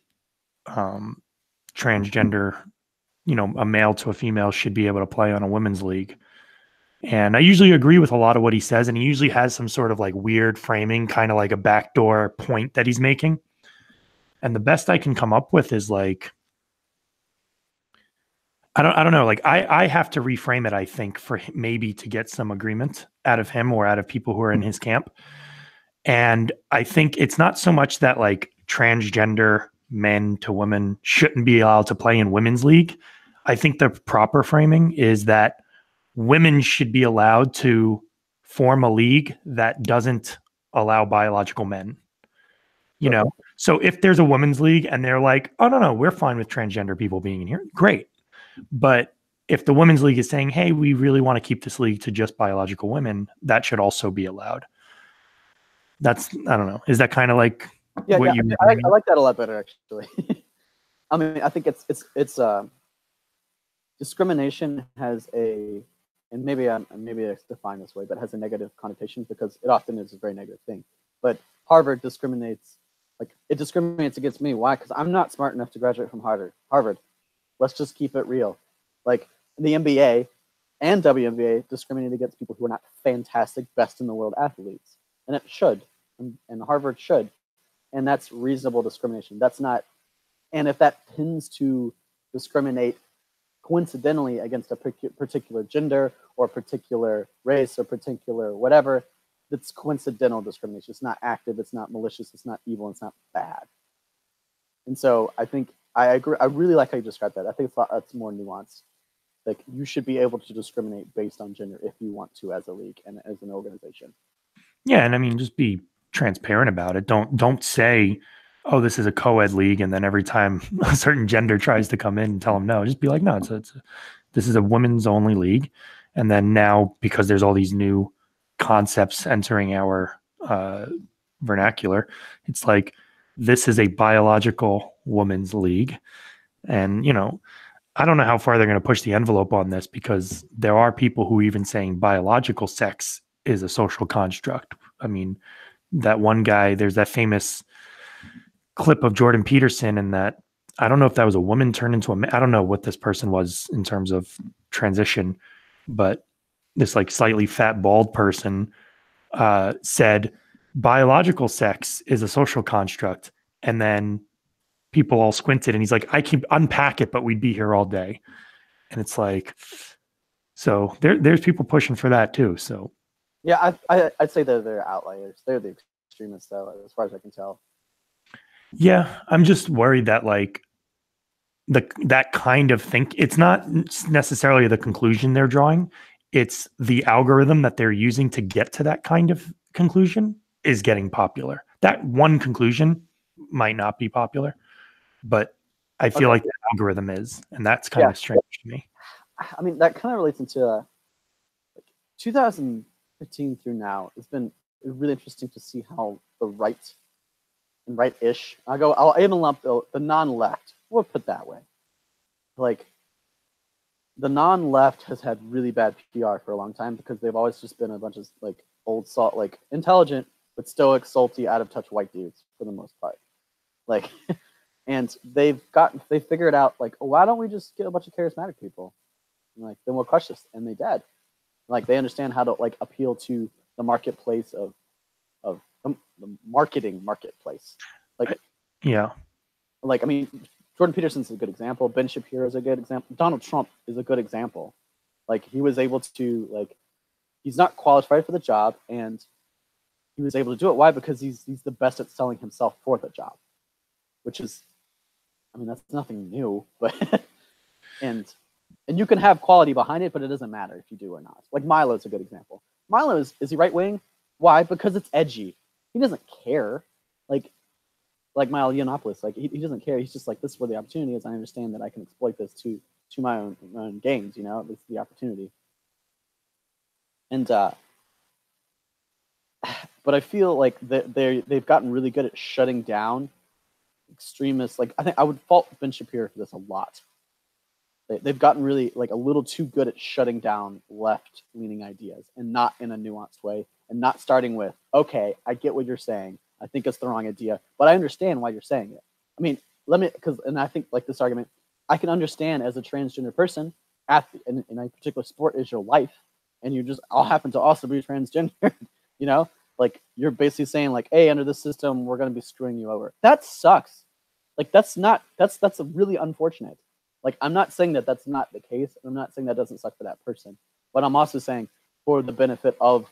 transgender, a male to a female, should be able to play on a women's league. And I usually agree with a lot of what he says, and he usually has some sort of like weird framing, kind of like a backdoor point that he's making. And the best I can come up with is like, I don't know. Like I have to reframe it, I think, for maybe to get some agreement out of him or out of people who are in his camp. And I think it's not so much that like transgender men to women shouldn't be allowed to play in women's league. I think the proper framing is that women should be allowed to form a league that doesn't allow biological men. So if there's a women's league and they're like, oh, no, we're fine with transgender people being in here, great. But if the women's league is saying, hey, we really want to keep this league to just biological women, that should also be allowed. I don't know. Is that kind of like what you? I like that a lot better, actually. I mean, I think it's discrimination has and maybe it's defined this way, but has a negative connotation because it often is a very negative thing. But Harvard discriminates against me. Why? Because I'm not smart enough to graduate from Harvard. Let's just keep it real. Like the NBA and WNBA discriminate against people who are not fantastic, best in the world athletes, and it should, and Harvard should, and that's reasonable discrimination. That's not, and if that tends to discriminate coincidentally against a particular gender or particular race or particular whatever, that's coincidental discrimination. It's not active, it's not malicious, it's not evil, it's not bad. And so I think I agree. I really like how you described that. I think it's more nuanced. Like you should be able to discriminate based on gender if you want to as a league and as an organization. Yeah, and I mean, just be transparent about it. Don't say, "Oh, this is a co-ed league," and then every time a certain gender tries to come in and tell them no, just be like, "No, this is a women's only league." And then now, because there's all these new concepts entering our vernacular, it's like this is a biological women's league, and I don't know how far they're going to push the envelope on this, because there are people who are even saying biological sex is a social construct. I mean, that one guy, there's that famous clip of Jordan Peterson, and that, I don't know if that was a woman turned into a man. I don't know what this person was in terms of transition, but this like slightly fat, bald person said biological sex is a social construct. And then people all squinted, and he's like, I can unpack it, but we'd be here all day. And it's like, so there's people pushing for that too. So yeah, I'd say they're outliers. They're the extremists, though, as far as I can tell. Yeah, I'm just worried that like that kind of it's not necessarily the conclusion they're drawing. It's the algorithm that they're using to get to that kind of conclusion is getting popular. That one conclusion might not be popular, but I feel like the algorithm is, and that's kind of strange to me. I mean, that kind of relates into 2015 through now. It's been really interesting to see how the right and right-ish. I'll even lump the non-left. We'll put it that way. Like, the non-left has had really bad PR for a long time because they've always just been a bunch of like old salt, like intelligent but stoic, salty, out of touch white dudes for the most part. Like, and they've figured out like, why don't we just get a bunch of charismatic people? And like, then we'll crush this, and they did. Like, they understand how to like appeal to the marketplace of the marketing marketplace. Like, yeah, like I mean, Jordan Peterson's a good example. Ben Shapiro is a good example. Donald Trump is a good example. Like, he was able to, like, he's not qualified for the job, and he was able to do it. Why? Because he's the best at selling himself for the job, which is, I mean, that's nothing new, but and you can have quality behind it, but it doesn't matter if you do or not. Like, Milo's a good example. Milo is he right wing? Why? Because it's edgy. He doesn't care. Like Milo Yiannopoulos, like he doesn't care. He's just like, this is where the opportunity is. I understand that I can exploit this to my own gains. This is the opportunity. And but I feel like they've gotten really good at shutting down extremists. Like, I think I would fault Ben Shapiro for this a lot. They've gotten really like a little too good at shutting down left-leaning ideas, and not in a nuanced way, and not starting with, okay, I get what you're saying. I think it's the wrong idea, but I understand why you're saying it. I mean, and I think like this argument, I can understand as a transgender person in a particular sport is your life, and you just all happen to also be transgender, like you're basically saying like, hey, under this system, we're going to be screwing you over. That sucks. Like, that's a really unfortunate. Like, I'm not saying that that's not the case. I'm not saying that doesn't suck for that person, but I'm also saying for the benefit of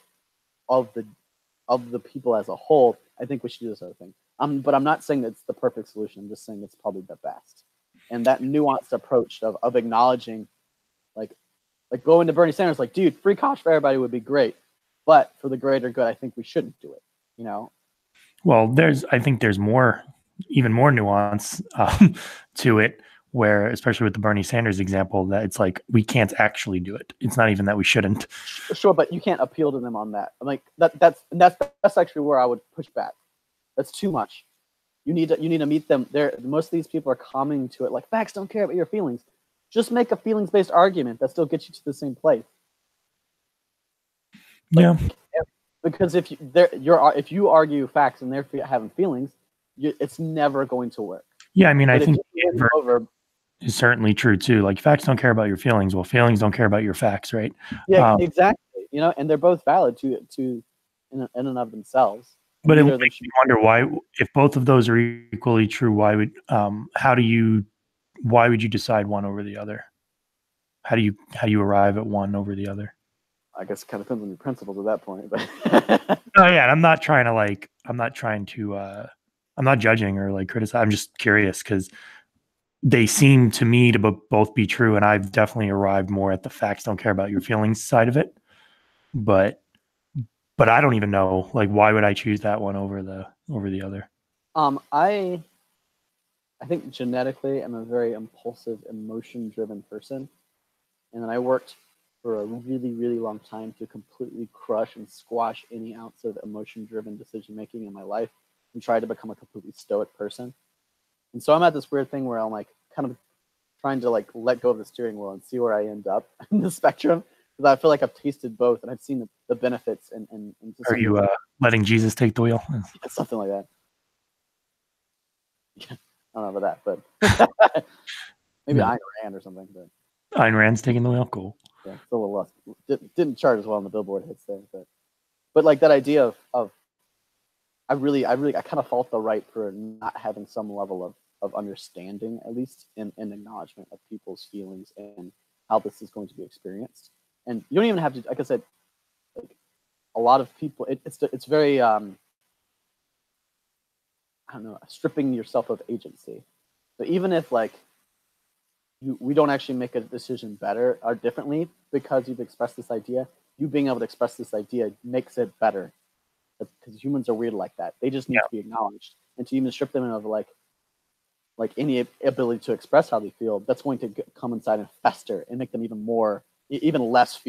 the people as a whole, I think we should do this other thing. But I'm not saying that it's the perfect solution. I'm just saying it's probably the best. And that nuanced approach of acknowledging, like going to Bernie Sanders, like, dude, free college for everybody would be great, but for the greater good, I think we shouldn't do it. Well, I think there's even more nuance to it, where, especially with the Bernie Sanders example, that it's like, we can't actually do it. It's not even that we shouldn't. Sure, but you can't appeal to them on that. I'm like, that's actually where I would push back. That's too much. You need to meet them there. Most of these people are coming to it like, facts don't care about your feelings. Just make a feelings-based argument that still gets you to the same place. Yeah. Because if you argue facts and they're having feelings, it's never going to work. Yeah, I mean, I think is certainly true too. Like facts don't care about your feelings. Well, feelings don't care about your facts, right? Yeah, exactly. You know, and they're both valid to in and of themselves. And But it neither of them makes should me be wonder why, if both of those are equally true, why would why would you decide one over the other? How do you arrive at one over the other? I guess it kind of depends on your principles at that point, but Oh yeah, and I'm not trying to I'm not judging or like criticize. I'm just curious because they seem to me to both be true, and I've definitely arrived more at the facts don't care about your feelings side of it. But I don't even know, like, why would I choose that one over the other? I think genetically I'm a very impulsive, emotion-driven person, and then I worked for a really, really long time to completely crush and squash any ounce of emotion-driven decision making in my life, and try to become a completely stoic person. And so I'm at this weird thing where I'm like kind of trying to like let go of the steering wheel and see where I end up in the spectrum, because I feel like I've tasted both and I've seen the benefits and to Are some you degree, letting Jesus take the wheel? something like that. Yeah, I don't know about that, but maybe No. Ayn Rand or something. But Ayn Rand's taking the wheel. Cool. yeah, it's a little less. Didn't chart as well on the Billboard hits there, but like that idea of I kind of fault the right for not having some level of understanding, at least in acknowledgement of people's feelings and how this is going to be experienced. And you don't even have to, like I said, like a lot of people, it's very I don't know, stripping yourself of agency. So even if like we don't actually make a decision better or differently because you've expressed this idea, you being able to express this idea makes it better, because humans are weird like that. They just need Yeah. to be acknowledged, and to even strip them of like any ability to express how they feel, that's going to come inside and fester and make them even more, even less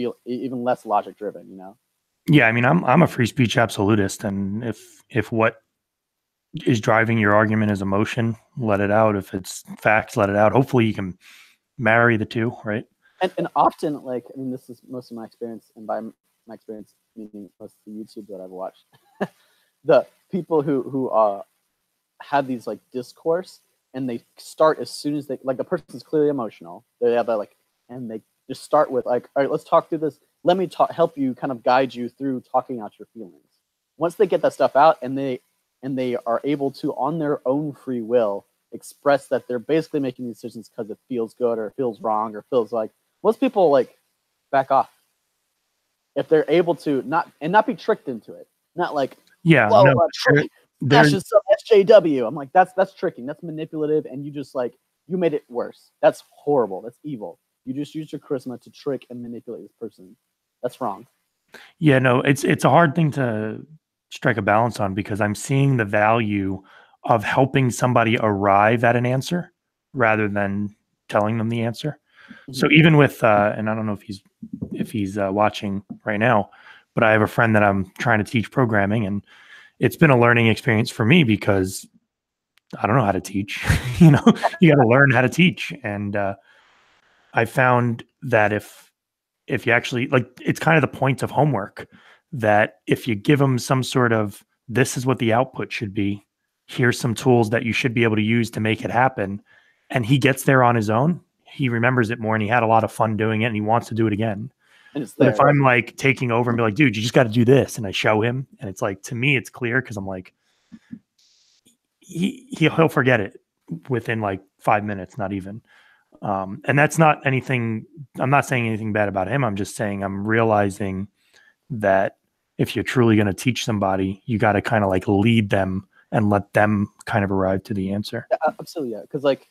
logic driven. You know? Yeah. I mean, I'm a free speech absolutist, and if what is driving your argument is emotion, let it out. If it's facts, let it out. Hopefully, you can marry the two, right? And often, like, I mean, this is most of my experience, and by my experience, meaning most of the YouTube that I've watched, the people who have these like discourse, and they start as soon as they like the person's clearly emotional. They have that like, and they just start with like, all right, let's talk through this. Let me help you, kind of guide you through talking out your feelings. Once they get that stuff out, and they are able to, on their own free will, express that they're basically making these decisions because it feels good or feels wrong or feels like, most people like back off if they're able to not be tricked into it. Not like, Yeah. whoa, No. smashes some SJW. I'm like, that's tricking. That's manipulative, and you just like, you made it worse. That's horrible. That's evil. You just used your charisma to trick and manipulate this person. That's wrong. Yeah. No. It's a hard thing to strike a balance on because I'm seeing the value of helping somebody arrive at an answer rather than telling them the answer. So Mm-hmm. even with and I don't know if he's watching right now, but I have a friend that I'm trying to teach programming, and it's been a learning experience for me because I don't know how to teach. You know, you got to learn how to teach, and I found that if you actually like, it's kind of the point of homework, that if you give them some sort of, this is what the output should be, here's some tools that you should be able to use to make it happen, and he gets there on his own, he remembers it more, and he had a lot of fun doing it, and he wants to do it again. And it's But there. if I'm like taking over and be like, dude, you just got to do this, and I show him, and it's like, to me it's clear because I'm like, he'll forget it within like 5 minutes, not even. And that's not anything. I'm not saying anything bad about him. I'm just saying I'm realizing that if you're truly going to teach somebody, you got to kind of like lead them and let them kind of arrive to the answer. Yeah, absolutely, yeah. Because like,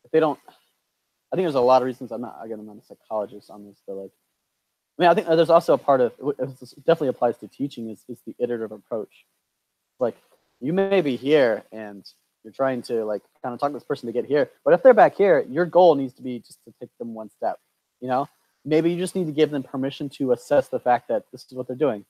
if they don't, I think there's a lot of reasons. I'm not a psychologist on this, but like, I mean, I think there's also a part of this definitely applies to teaching is the iterative approach. Like, you may be here and you're trying to like kind of talk to this person to get here, but if they're back here, your goal needs to be just to take them one step. You know, maybe you just need to give them permission to assess the fact that this is what they're doing.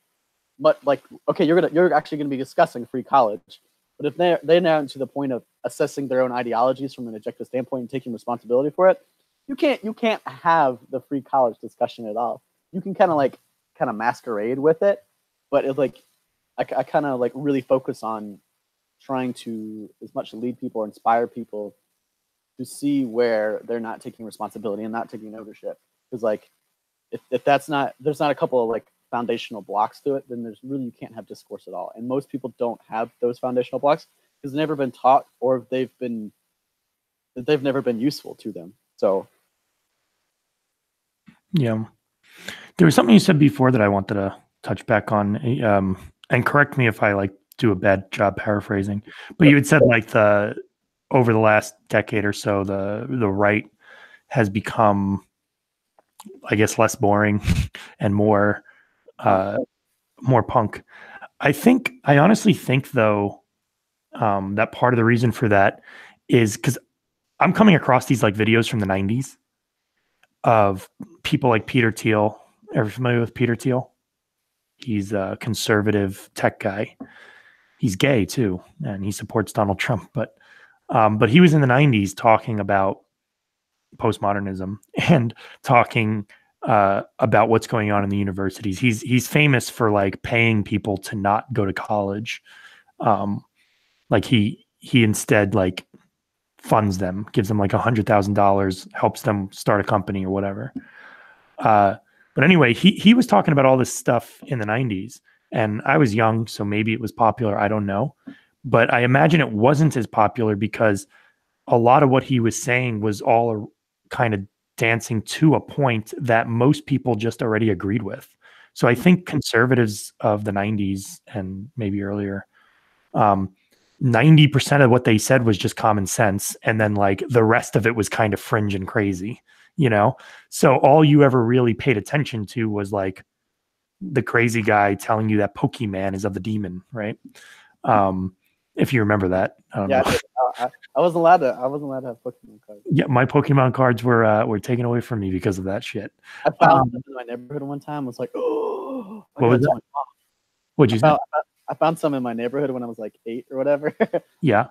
But like, okay, you're actually gonna be discussing free college, but if they're now to the point of assessing their own ideologies from an objective standpoint and taking responsibility for it, you can't have the free college discussion at all. You can kind of masquerade with it, but it's like I kind of like really focus on trying to as much lead people or inspire people to see where they're not taking responsibility and not taking ownership. Because like, if there's not a couple of like foundational blocks to it, then you can't have discourse at all. And most people don't have those foundational blocks because they've never been taught, or they've never been useful to them. So yeah, there was something you said before that I wanted to touch back on, and correct me if I like do a bad job paraphrasing, but you had said like over the last decade or so, the right has become, I guess, less boring and more punk. I honestly think though, that part of the reason for that is because I'm coming across these like videos from the 90s of people like Peter Thiel. Ever familiar with Peter Thiel? He's a conservative tech guy. He's gay too, and he supports Donald Trump. But he was in the 90s talking about postmodernism and talking about what's going on in the universities. He's famous for like paying people to not go to college. Like he instead like funds them, gives them like $100,000, helps them start a company or whatever. But anyway, he was talking about all this stuff in the 90s, and I was young, so maybe it was popular. I don't know. But I imagine it wasn't as popular because a lot of what he was saying was all kind of dancing to a point that most people just already agreed with. So I think conservatives of the 90s and maybe earlier, 90% of what they said was just common sense. And then like the rest of it was kind of fringe and crazy, you know? So all you ever really paid attention to was like the crazy guy telling you that Pokemon is of the demon, right? If you remember that. I don't know. I wasn't allowed to have Pokemon cards. Yeah, my Pokemon cards were taken away from me because of that shit. I found them in my neighborhood one time. I was like, oh, what was that? What'd you say? I found some in my neighborhood when I was like 8 or whatever. Yeah.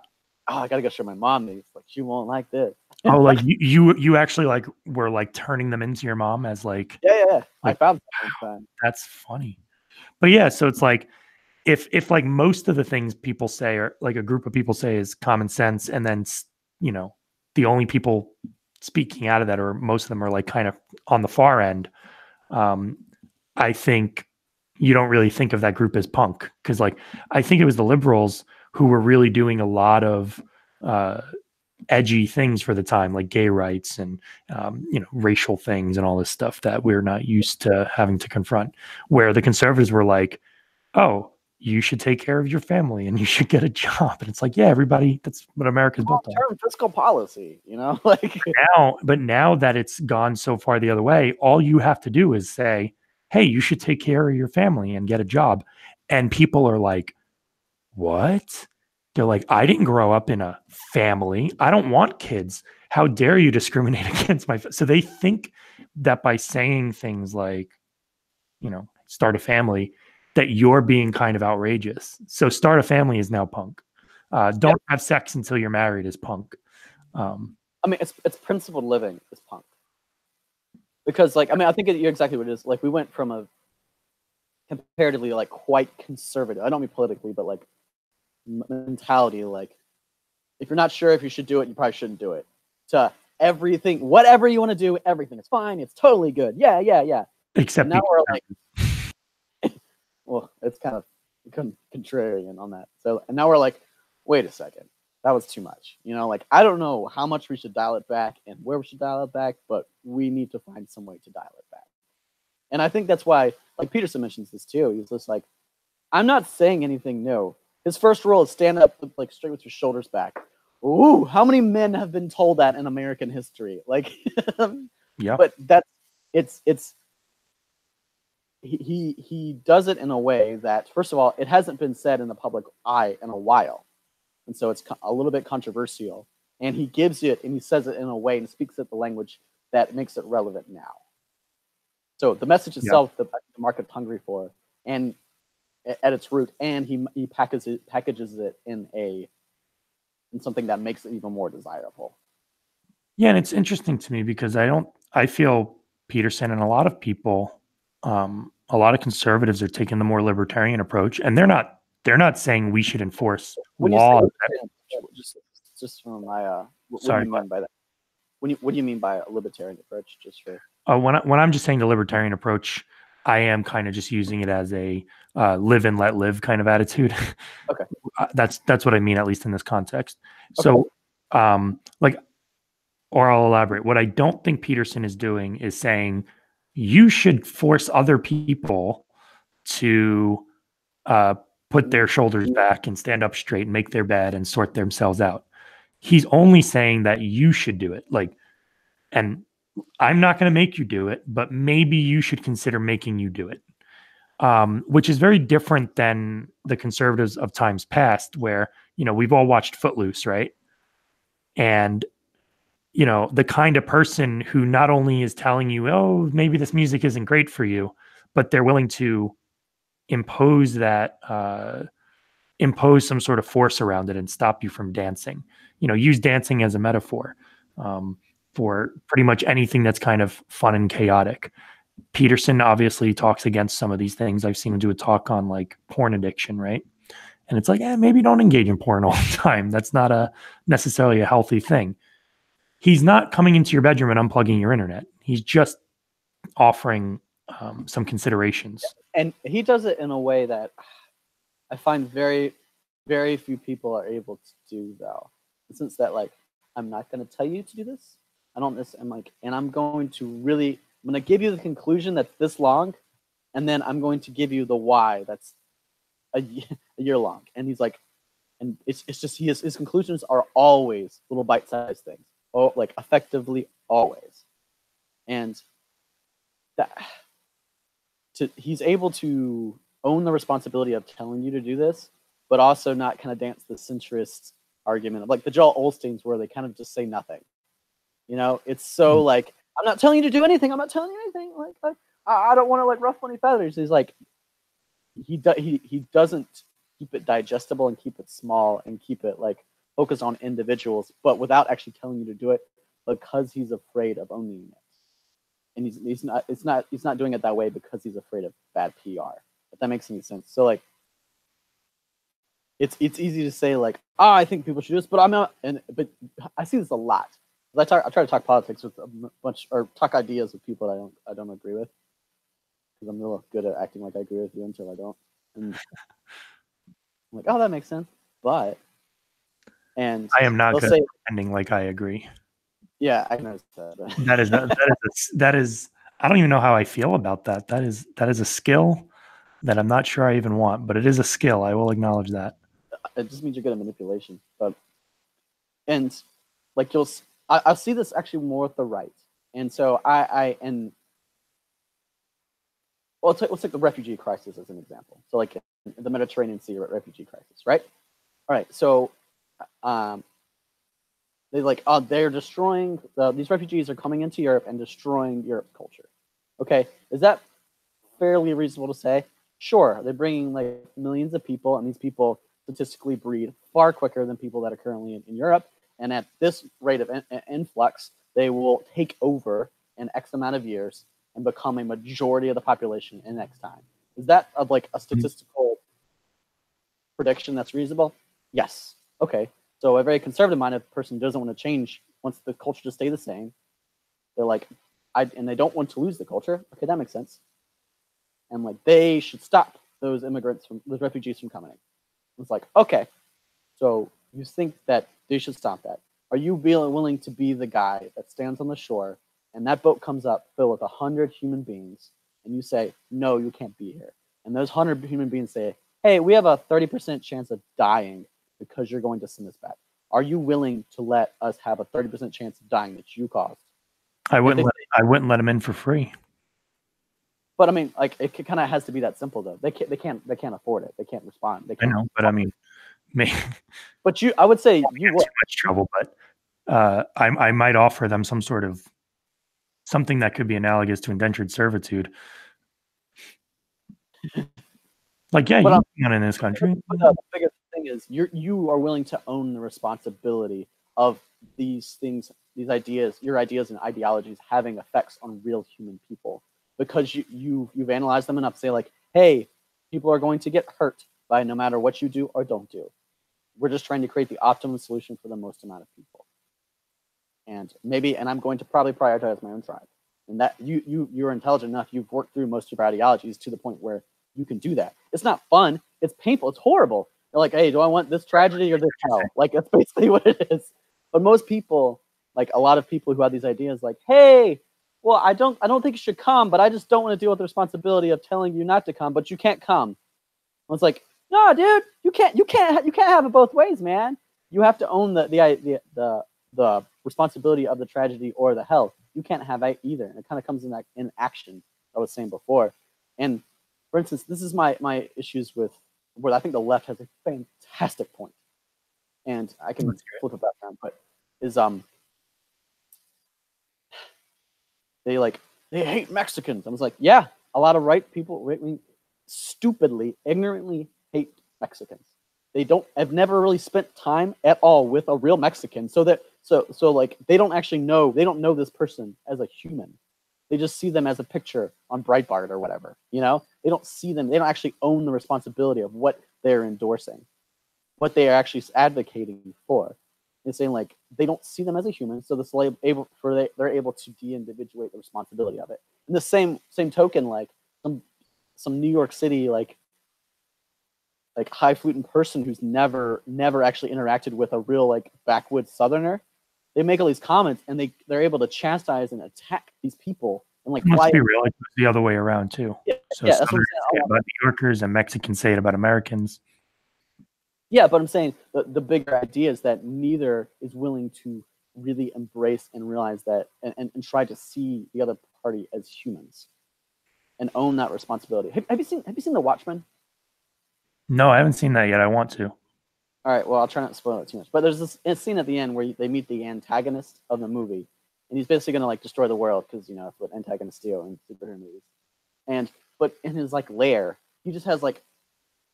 Oh, I gotta go show my mom these. Like, she won't like this. Oh, like you actually like were like turning them into your mom as like yeah. Like, I found them one time. That's funny. But yeah, so it's like if like most of the things people say, or like a group of people say, is common sense, and then you know the only people speaking out of that, or most of them, are like kind of on the far end, I think you don't really think of that group as punk, because like I think it was the liberals who were really doing a lot of edgy things for the time, like gay rights and racial things and all this stuff that we're not used to having to confront, where the conservatives were like, oh, you should take care of your family and you should get a job. And it's like, yeah, everybody, that's what America's built on. Long-term fiscal policy, like but now that it's gone so far the other way, all you have to do is say, hey, you should take care of your family and get a job. And people are like, what? They're like, I didn't grow up in a family. I don't want kids. How dare you discriminate against my So they think that by saying things like, start a family, that you're being kind of outrageous. So start a family is now punk. Don't have sex until you're married is punk. I mean, it's principled living is punk. Because I think you're exactly what it is. Like, we went from a comparatively like quite conservative, I don't mean politically, but like mentality, like if you're not sure if you should do it, you probably shouldn't do it, to everything, whatever you want to do, everything is fine, it's totally good. Yeah. Except now we're like, well, it's kind of contrarian on that. So, and now we're like, wait a second, that was too much. Like, I don't know how much we should dial it back and where we should dial it back, but we need to find some way to dial it back. And I think that's why, like Peterson mentions this too. He's just like, I'm not saying anything new. His first rule is stand up like straight with your shoulders back. Ooh, how many men have been told that in American history? Like, yeah. But he does it in a way that, first of all, it hasn't been said in the public eye in a while, and so it's a little bit controversial. And he gives it, and he says it in a way and speaks it the language that makes it relevant now. So the message itself, the market's hungry for, and at its root, and he packages it in something that makes it even more desirable. Yeah, and it's interesting to me because I feel Peterson and a lot of people, a lot of conservatives are taking the more libertarian approach, and they're not saying we should enforce laws. Just from my Sorry, what do you mean by that? what do you mean by a libertarian approach? Just for when I'm just saying the libertarian approach, I am kind of just using it as a live and let live kind of attitude. Okay. That's what I mean, at least in this context. Okay. So, like, or I'll elaborate. What I don't think Peterson is doing is saying you should force other people to put their shoulders back and stand up straight and make their bed and sort themselves out. He's only saying that you should do it. Like, and I'm not going to make you do it, but maybe you should consider making you do it. Which is very different than the conservatives of times past, where, we've all watched Footloose, right? And, the kind of person who not only is telling you, oh, maybe this music isn't great for you, but they're willing to impose that, impose some sort of force around it and stop you from dancing. Use dancing as a metaphor for pretty much anything that's kind of fun and chaotic. Peterson obviously talks against some of these things. I've seen him do a talk on like porn addiction, right? And it's like, maybe don't engage in porn all the time. That's not necessarily a healthy thing. He's not coming into your bedroom and unplugging your internet. He's just offering some considerations. And he does it in a way that I find very, very few people are able to do, though. In the sense that, like, I'm not going to tell you to do this. I'm going to give you the conclusion that's this long, and then I'm going to give you the why that's a year long. And he's like, and it's just his conclusions are always little bite-sized things. Oh, like effectively always. And he's able to own the responsibility of telling you to do this, but also not kind of dance the centrist argument of like the Joel Osteens, where they kind of just say nothing. It's so like, I'm not telling you to do anything. I'm not telling you anything. Like I don't want to like ruffle any feathers. He's like, he doesn't keep it digestible and keep it small and keep it like focused on individuals, but without actually telling you to do it, because he's afraid of owning it. And he's not doing it that way because he's afraid of bad PR. If that makes any sense. So like, it's easy to say like, I think people should do this, but I'm not. But I see this a lot. I try to talk politics with a bunch, or talk ideas with people I don't agree with, because I'm real good at acting like I agree with you until I don't. And I'm like, oh, that makes sense. But I am not good at pretending like I agree. Yeah, I know that. That is. I don't even know how I feel about that. That is a skill that I'm not sure I even want, but it is a skill. I will acknowledge that. It just means you're good at manipulation. And like I'll see this actually more with the right. And so let's take the refugee crisis as an example. So like the Mediterranean Sea refugee crisis, right? All right. So they're destroying these refugees are coming into Europe and destroying Europe culture. Okay, is that fairly reasonable to say? Sure, they're bringing like millions of people, and these people statistically breed far quicker than people that are currently in Europe. And at this rate of influx, they will take over in X amount of years and become a majority of the population in X time. Is that like a statistical prediction that's reasonable? Yes. Okay. So a very conservative-minded person doesn't want to change, wants the culture to stay the same. They're like, and they don't want to lose the culture. Okay, that makes sense. And like, they should stop those refugees from coming in. It's like, okay, so you think that they should stop that. Are you willing to be the guy that stands on the shore and that boat comes up filled with 100 human beings and you say, no, you can't be here. And those 100 human beings say, hey, we have a 30% chance of dying because you're going to send us back. Are you willing to let us have a 30% chance of dying that you caused? I wouldn't let them in for free. But I mean, like, it kind of has to be that simple, though. They can't afford it. They can't respond. I know, but I mean, but I would say you would too much trouble. But I might offer them some sort of something that could be analogous to indentured servitude. Like, yeah, you can in this country. But the biggest thing is you are willing to own the responsibility of these things, these ideas, your ideas and ideologies having effects on real human people, because you've analyzed them enough to say like, hey, people are going to get hurt by no matter what you do or don't do. We're just trying to create the optimum solution for the most amount of people. and I'm going to probably prioritize my own tribe. And that you're intelligent enough, you've worked through most of your ideologies to the point where you can do that. It's not fun, it's painful, it's horrible. They're like, hey, do I want this tragedy or this hell? Like, that's basically what it is. But most people, like a lot of people who have these ideas, like, hey, well, I don't think you should come, but I just don't want to deal with the responsibility of telling you not to come, but you can't come. And it's like, no, dude, you can't have it both ways, man. You have to own the responsibility of the tragedy or the hell. You can't have either. And it kind of comes in action, I was saying before. And for instance, this is my issues with where I think the left has a fantastic point. And I can flip it back around, but is they hate Mexicans. I was like, yeah, a lot of right people stupidly, ignorantly hate Mexicans. Have never really spent time at all with a real Mexican. So like they don't know this person as a human. They just see them as a picture on Breitbart or whatever, you know? They don't see them, they don't actually own the responsibility of what they're endorsing, what they are actually advocating for. They're saying like they don't see them as a human, so they're able to de-individuate the responsibility of it. In the same token, like some New York City like highfalutin person who's never actually interacted with a real like backwoods Southerner, they make all these comments and they're able to chastise and attack these people and like. Let's be real, it's the other way around too. Yeah, so yeah, that's what I'm saying about New Yorkers and Mexicans say it about Americans. Yeah, but I'm saying the bigger idea is that neither is willing to really embrace and realize that and try to see the other party as humans and own that responsibility. Have you seen The Watchmen? No, I haven't seen that yet. I want to. All right, well, I'll try not to spoil it too much. But there's this scene at the end where they meet the antagonist of the movie, and he's basically going to like destroy the world because that's what antagonists do in superhero movies. But in his like lair, he just has like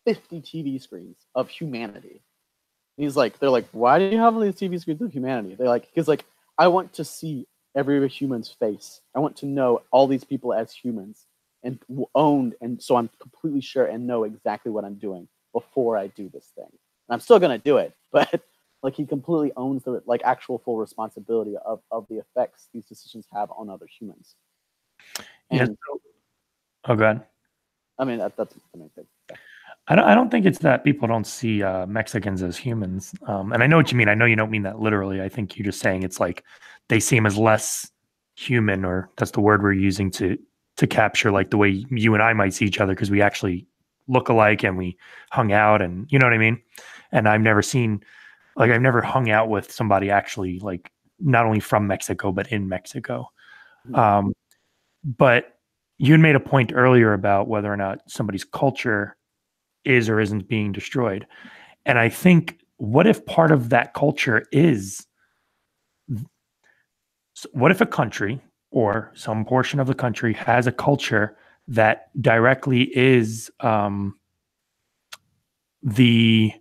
50 TV screens of humanity. And they're like, why do you have all these TV screens of humanity? They're like, because like I want to see every human's face. I want to know all these people as humans and owned, and so I'm completely sure and know exactly what I'm doing before I do this thing. And I'm still gonna do it, but like he completely owns the like actual full responsibility of the effects these decisions have on other humans. And, oh, God. I mean that's the main thing. Yeah. I don't think it's that people don't see Mexicans as humans. And I know what you mean. I know you don't mean that literally. I think you're just saying it's like they seem as less human, or that's the word we're using to capture like the way you and I might see each other because we actually look alike and we hung out, and you know what I mean? And I've never hung out with somebody actually like not only from Mexico, but in Mexico. Mm-hmm. But you made a point earlier about whether or not somebody's culture is or isn't being destroyed. And I think, what if part of that culture is, what if a country or some portion of the country has a culture that directly is the,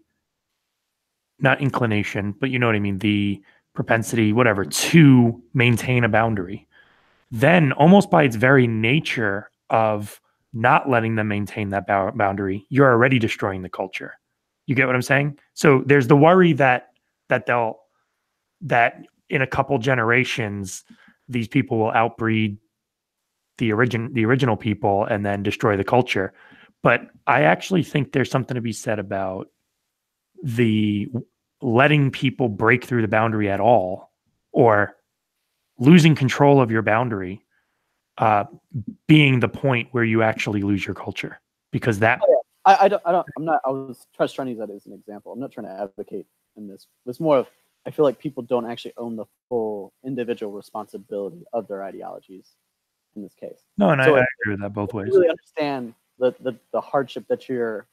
not inclination, but you know what I mean, the propensity, whatever, to maintain a boundary? Then almost by its very nature of not letting them maintain that boundary, you're already destroying the culture. You get what I'm saying? So there's the worry that in a couple generations, these people will outbreed the original people and then destroy the culture. But I actually think there's something to be said about the letting people break through the boundary at all, or losing control of your boundary, being the point where you actually lose your culture, because that. I was just trying to use that as an example. I'm not trying to advocate in this. It's more of, I feel like people don't actually own the full individual responsibility of their ideologies in this case. No, and so I agree with that both ways. I really understand the hardship that you're,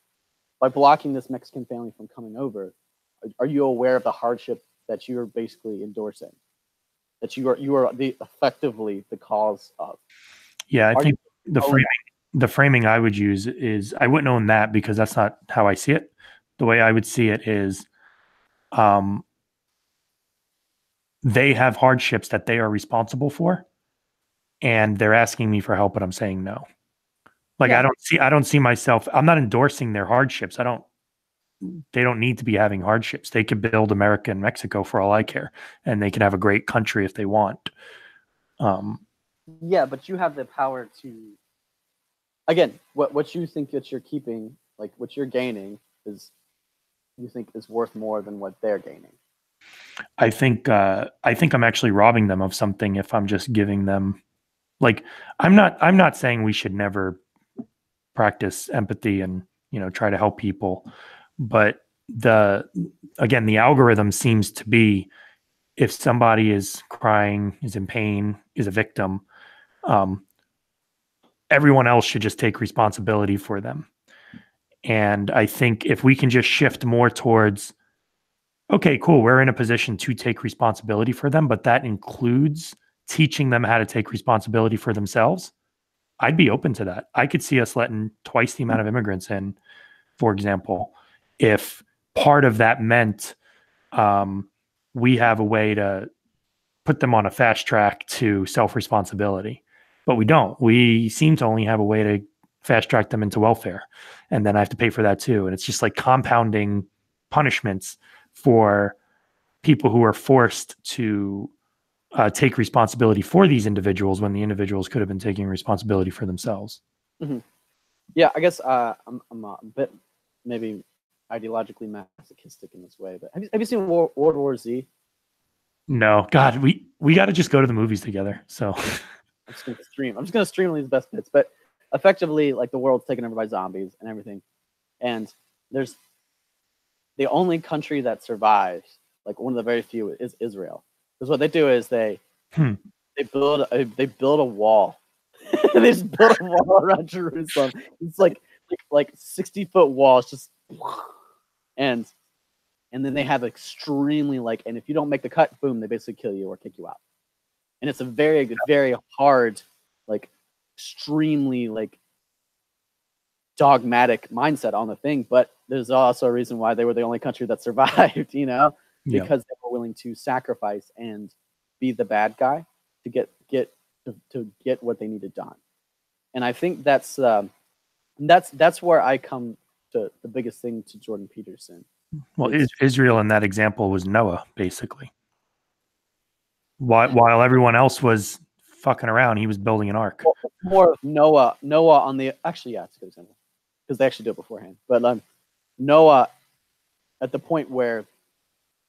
by blocking this Mexican family from coming over. Are you aware of the hardship that you're basically endorsing? That you are effectively the cause of? Yeah, I think the framing I would use is, I wouldn't own that because that's not how I see it. The way I would see it is, they have hardships that they are responsible for, and they're asking me for help, but I'm saying no. Like, yeah. I don't see myself, I'm not endorsing their hardships. I don't they don't need to be having hardships. They could build America and Mexico for all I care, and they can have a great country if they want. Yeah, but you have the power to, again, what you think that you're keeping, like what you're gaining, is you think is worth more than what they're gaining. I think I'm actually robbing them of something if I'm just giving them, like, I'm not saying we should never practice empathy and, you know, try to help people, but the algorithm seems to be, if somebody is crying, is in pain, is a victim, everyone else should just take responsibility for them. And I think if we can just shift more towards, okay, cool, we're in a position to take responsibility for them, but that includes teaching them how to take responsibility for themselves, I'd be open to that. I could see us letting twice the amount of immigrants in, for example, if part of that meant we have a way to put them on a fast track to self-responsibility. But we don't. We seem to only have a way to fast track them into welfare. And then I have to pay for that too. And it's just like compounding punishments for people who are forced to take responsibility for these individuals when the individuals could have been taking responsibility for themselves. Mm-hmm. Yeah, I guess I'm a bit maybe ideologically masochistic in this way, but have you seen World War Z? No, God, we got to just go to the movies together. So I'm just gonna stream. I'm just gonna stream these best bits. But effectively, like, the world's taken over by zombies and everything, and there's the only country that survives, like one of the very few, is Israel. Because what they do is they build a wall. They just build a wall around Jerusalem. It's like 60-foot walls, just, and then they have extremely, like, and if you don't make the cut, boom, they basically kill you or kick you out. And it's a very, very hard, like, extremely, like, dogmatic mindset on the thing. But there's also a reason why they were the only country that survived, you know, because they were willing to sacrifice and be the bad guy to get what they needed done. And I think that's where I come to the biggest thing to Jordan Peterson. Well, Israel in that example was Noah, basically. While everyone else was fucking around, he was building an ark. Well, more of Noah on the, actually, yeah, it's a good example because they actually do it beforehand. But Noah, at the point where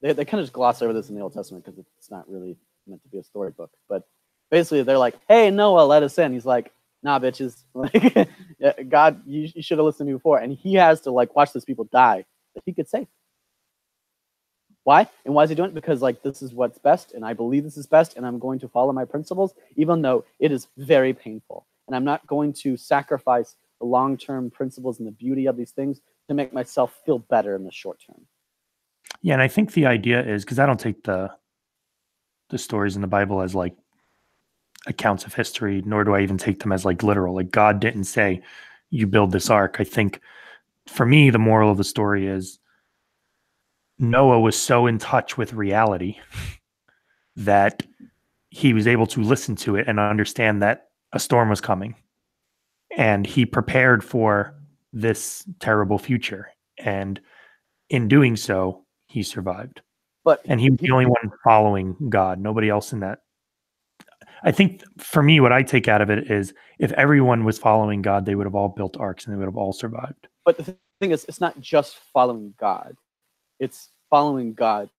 they kind of just gloss over this in the Old Testament because it's not really meant to be a storybook. But basically, they're like, "Hey, Noah, let us in." He's like, "Nah, bitches. Like, God, you should have listened to me before." And he has to, like, watch those people die that he could save. Why? And why is he doing it? Because, like, this is what's best, and I believe this is best, and I'm going to follow my principles, even though it is very painful. And I'm not going to sacrifice the long-term principles and the beauty of these things to make myself feel better in the short term. Yeah, and I think the idea is, because I don't take the stories in the Bible as, like, accounts of history, nor do I even take them as, like, literal. Like, God didn't say, you build this ark. I think, for me, the moral of the story is Noah was so in touch with reality that he was able to listen to it and understand that a storm was coming. And he prepared for this terrible future. And in doing so, he survived. And he was the only one following God. Nobody else in that. I think, for me, what I take out of it is, if everyone was following God, they would have all built arks and they would have all survived. But the thing is, it's not just following God. It's following God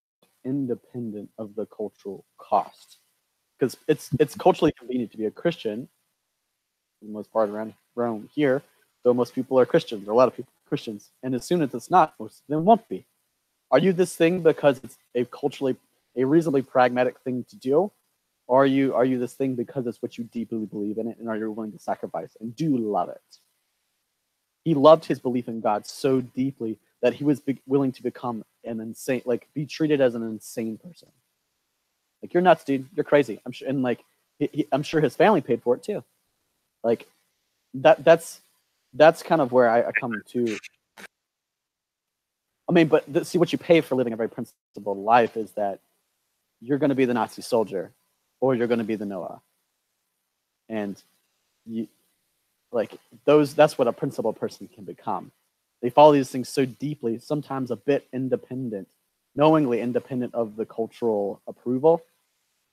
independent of the cultural cost. Because it's culturally convenient to be a Christian, for the most part around Rome here, though most people are Christians, or a lot of people are Christians. And as soon as it's not, most of them won't be. Are you this thing because it's a reasonably pragmatic thing to do? Or are you this thing because it's what you deeply believe in it, and are you willing to sacrifice and do love it? He loved his belief in God so deeply that he was willing to become an insane, like, be treated as an insane person. Like, you're nuts, dude. You're crazy. I'm sure, and, like, I'm sure his family paid for it too. Like, that's kind of where I come to. I mean, but see, what you pay for living a very principled life is that you're going to be the Nazi soldier, or you're going to be the Noah. And that's what a principled person can become. They follow these things so deeply, sometimes a bit independent, knowingly independent of the cultural approval,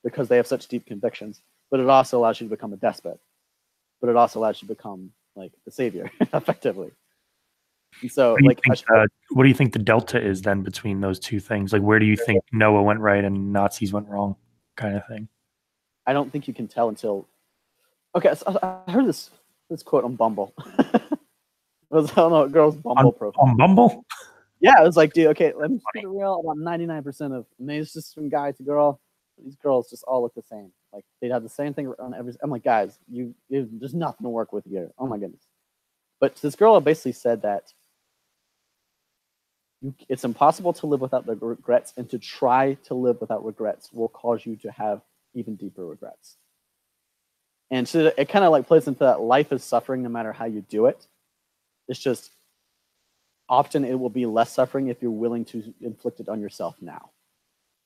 because they have such deep convictions. But it also allows you to become a despot. But it also allows you to become like the savior, effectively. And so, what do you think the delta is then between those two things? Like, where do you think Noah went right and Nazis went wrong, kind of thing? I don't think you can tell until. Okay, so I heard this quote on Bumble. It was, I don't know, a girl's Bumble profile. On Bumble? Yeah, it was like, dude, okay, let me keep it real. About 99% of, I mean, it's just from guy to girl. These girls just all look the same. Like, they have the same thing on every. I'm like, guys, there's nothing to work with here. Oh my goodness. But this girl basically said that it's impossible to live without the regrets, and to try to live without regrets will cause you to have even deeper regrets. And so it kind of like plays into that life is suffering no matter how you do it. It's just often it will be less suffering if you're willing to inflict it on yourself now.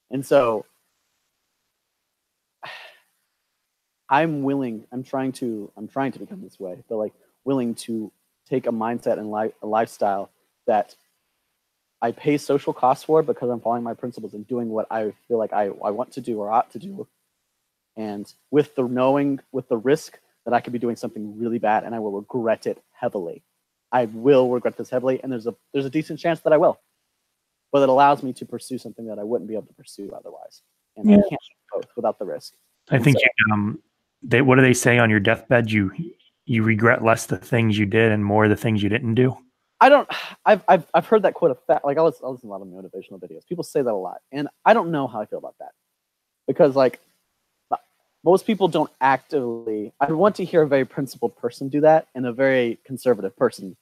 And so I'm trying to become this way, but like willing to take a mindset and a lifestyle that I pay social costs for because I'm following my principles and doing what I feel like I want to do or ought to do. And with the risk that I could be doing something really bad and I will regret it heavily. I will regret this heavily, and there's a decent chance that I will. But it allows me to pursue something that I wouldn't be able to pursue otherwise. And I can't do both without the risk. I think what do they say on your deathbed? You regret less the things you did and more the things you didn't do. I've heard that quote. Like I listen to a lot of motivational videos. People say that a lot, and I don't know how I feel about that, because like most people don't actively. I want to hear a very principled person do that and a very conservative person.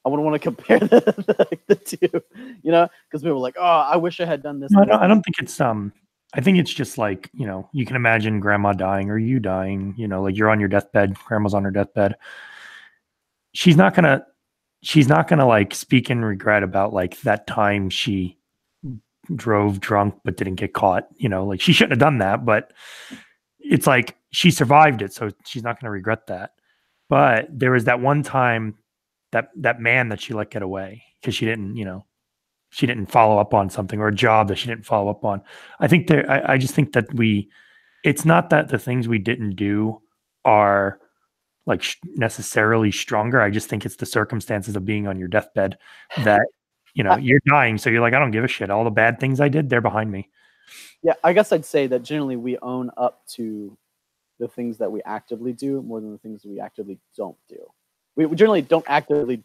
I wouldn't want to compare the two, you know, because people are like, oh, I wish I had done this. No, I don't think it's I think it's just like, you know, you can imagine grandma dying or you dying, you know, like you're on your deathbed, grandma's on her deathbed. She's not gonna like speak in regret about like that time she drove drunk but didn't get caught, you know, like she shouldn't have done that, but it's like she survived it, so she's not going to regret that. But there was that one time that man that she let get away because she didn't follow up on something, or a job that she didn't follow up on. I think I just think that it's not that the things we didn't do are like necessarily stronger. I just think it's the circumstances of being on your deathbed that, you know, you're dying. So you're like, I don't give a shit. All the bad things I did, they're behind me. Yeah, I guess I'd say that generally we own up to the things that we actively do more than the things we actively don't do. We generally don't actively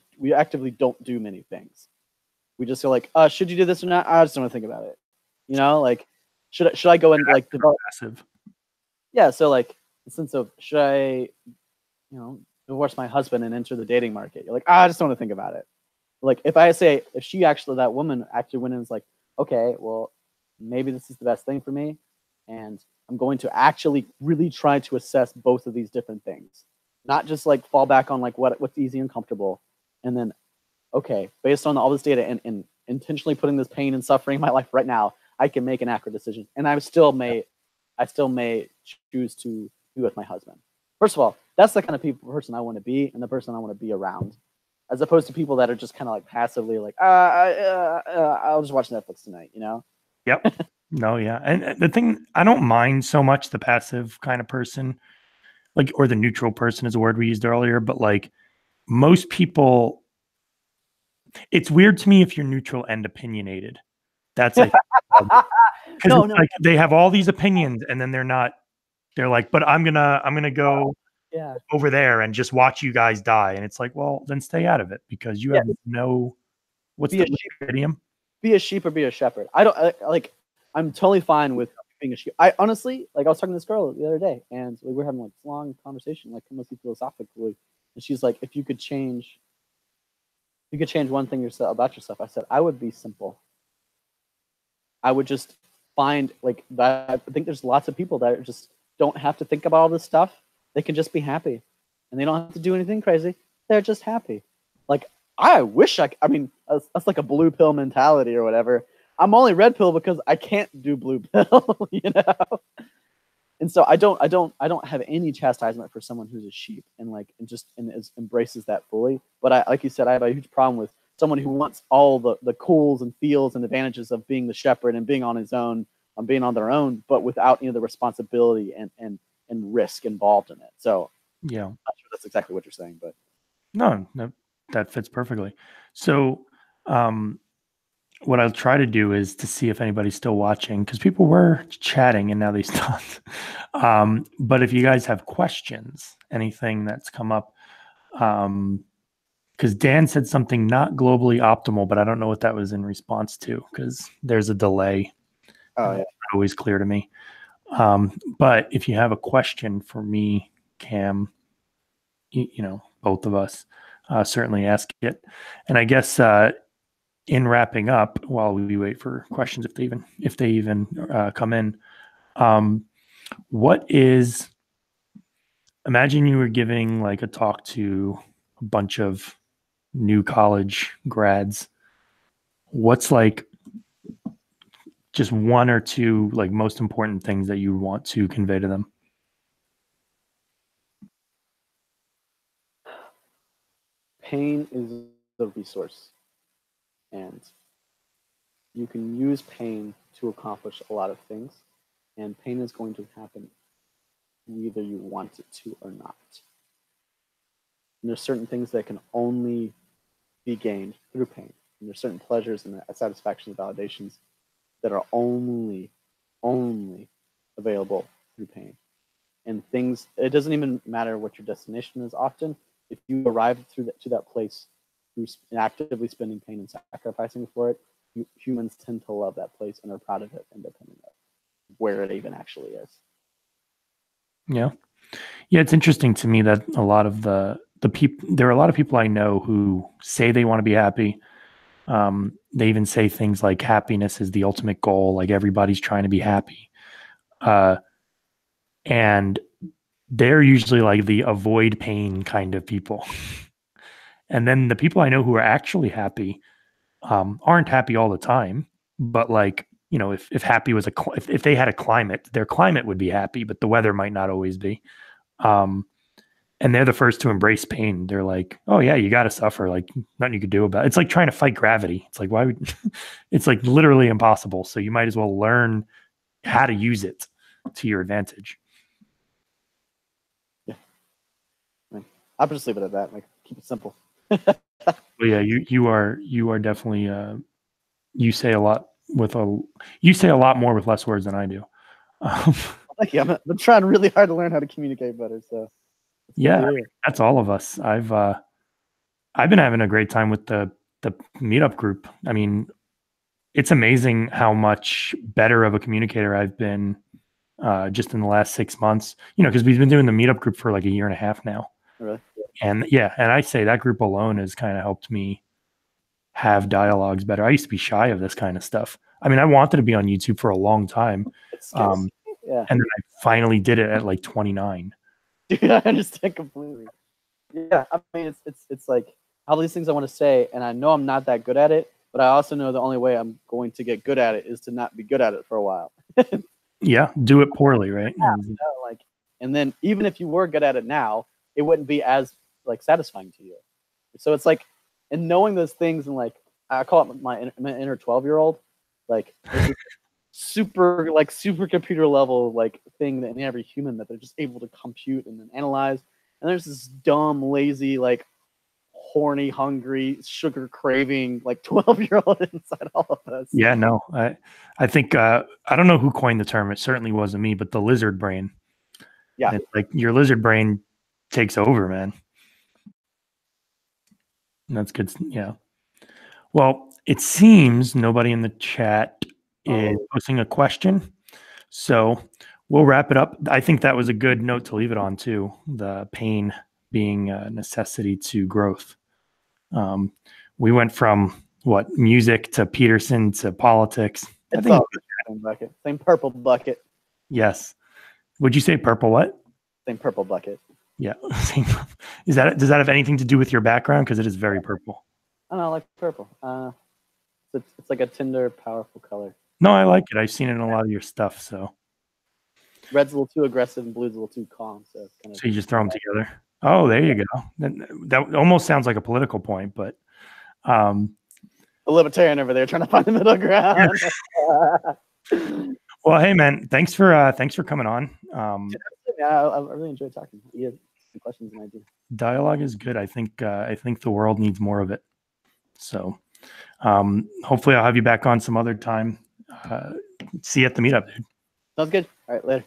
don't do many things. We just feel like, should you do this or not? I just don't want to think about it. You know, like should I go and like develop passive? Yeah, so like the sense of should I, you know, divorce my husband and enter the dating market? You're like, I just don't want to think about it. Like if that woman actually went in and was like, okay, well, maybe this is the best thing for me, and I'm going to actually really try to assess both of these different things, not just like fall back on like what's easy and comfortable, and then okay, based on all this data and intentionally putting this pain and suffering in my life right now, I can make an accurate decision, and I still may choose to be with my husband. First of all, that's the kind of person I want to be, and the person I want to be around, as opposed to people that are just kind of like passively like, I'll just watch Netflix tonight, you know. Yep. No, yeah. And the thing, I don't mind so much the passive kind of person, like, or the neutral person is a word we used earlier, but like most people, it's weird to me if you're neutral and opinionated. That's like, because like they have all these opinions and then they're like, but I'm gonna go over there and just watch you guys die. And it's like, well, then stay out of it because you have no, what's the idiom? Be a sheep or be a shepherd. I'm totally fine with being a sheep. I honestly, like, I was talking to this girl the other day, and we were having like a long conversation, like mostly philosophically, and she's like, if you could change one thing about yourself, I said, I would be simple. I would just find like that. I think there's lots of people that just don't have to think about all this stuff. They can just be happy, and they don't have to do anything crazy. They're just happy. Like, I wish I mean, that's like a blue pill mentality or whatever. I'm only red pill because I can't do blue pill, you know? And so I don't have any chastisement for someone who's a sheep and embraces that fully. But like you said, I have a huge problem with someone who wants all the cools and feels and advantages of being the shepherd and being on his own, being on their own, but without the responsibility and risk involved in it. So yeah, I'm not sure that's exactly what you're saying, but no, that fits perfectly. So, what I'll try to do is to see if anybody's still watching, because people were chatting and now they stopped. But if you guys have questions, anything that's come up, because Dan said something not globally optimal, but I don't know what that was in response to, because there's a delay. oh yeah, Not always clear to me. But if you have a question for me, Cam, both of us, certainly ask it. And I guess in wrapping up, while we wait for questions, if they even come in, imagine you were giving like a talk to a bunch of new college grads. What's like just one or two like most important things that you want to convey to them? pain is the resource, and you can use pain to accomplish a lot of things, and pain is going to happen whether you want it to or not. And there's certain things that can only be gained through pain. And there's certain pleasures and satisfactions and validations that are only available through pain. And things, it doesn't even matter what your destination is often. If you arrive to that place through actively spending pain and sacrificing for it, humans tend to love that place and are proud of it, independent of where it even actually is. Yeah. Yeah, it's interesting to me that a lot of the people, there are a lot of people I know who say they want to be happy. They even say things like happiness is the ultimate goal, like everybody's trying to be happy. And they're usually like the avoid pain kind of people. And then the people I know who are actually happy aren't happy all the time, but like, if happy was if they had a climate, their climate would be happy, but the weather might not always be. And they're the first to embrace pain. They're like, oh yeah, you got to suffer. Like nothing you could do about it. It's like trying to fight gravity. It's like, why would, it's like literally impossible. So you might as well learn how to use it to your advantage. Yeah. I'll just leave it at that. Like keep it simple. But yeah, you are definitely, you say a lot more with less words than I do. Thank you. I'm trying really hard to learn how to communicate better. So yeah, that's all of us. I've been having a great time with the meetup group. I mean, it's amazing how much better of a communicator I've been just in the last 6 months. Because we've been doing the meetup group for like a year and a half now. Really? And yeah, and I say that group alone has kind of helped me have dialogues better. I used to be shy of this kind of stuff. I mean, I wanted to be on YouTube for a long time. Yeah. And then I finally did it at like 29. Dude, I understand completely. Yeah, I mean, it's like all these things I want to say, and I know I'm not that good at it, but I also know the only way I'm going to get good at it is to not be good at it for a while. Yeah, do it poorly, right? Yeah, and then even if you were good at it now, it wouldn't be as like satisfying to you. So it's like, and knowing those things, and like I call it my inner 12-year-old, like super computer level like thing that in every human that they're just able to compute and then analyze. And there's this dumb, lazy, like horny, hungry, sugar craving, like 12-year-old inside all of us. Yeah, no, I think I don't know who coined the term. It certainly wasn't me, but the lizard brain. Yeah, it's like your lizard brain takes over, man. And that's good. Yeah. Well, it seems nobody in the chat is posting a question, so we'll wrap it up. I think that was a good note to leave it on too. The pain being a necessity to growth. We went from music to Peterson to politics. It's all the same bucket, same purple bucket. Yes. Would you say purple what? Same purple bucket. Yeah. Does that have anything to do with your background? Because it is very purple. I don't know, I like purple. It's like a tender, powerful color. No, I like it. I've seen it in a lot of your stuff. So red's a little too aggressive and blue's a little too calm. So it's kind of. So you just throw them together. Oh, there you go. That almost sounds like a political point, but Um, A libertarian over there trying to find the middle ground. well, hey man, thanks for coming on. Yeah, I really enjoyed talking. You have some questions and ideas. Dialogue is good. I think the world needs more of it. So hopefully I'll have you back on some other time. See you at the meetup, dude. Sounds good. All right, later.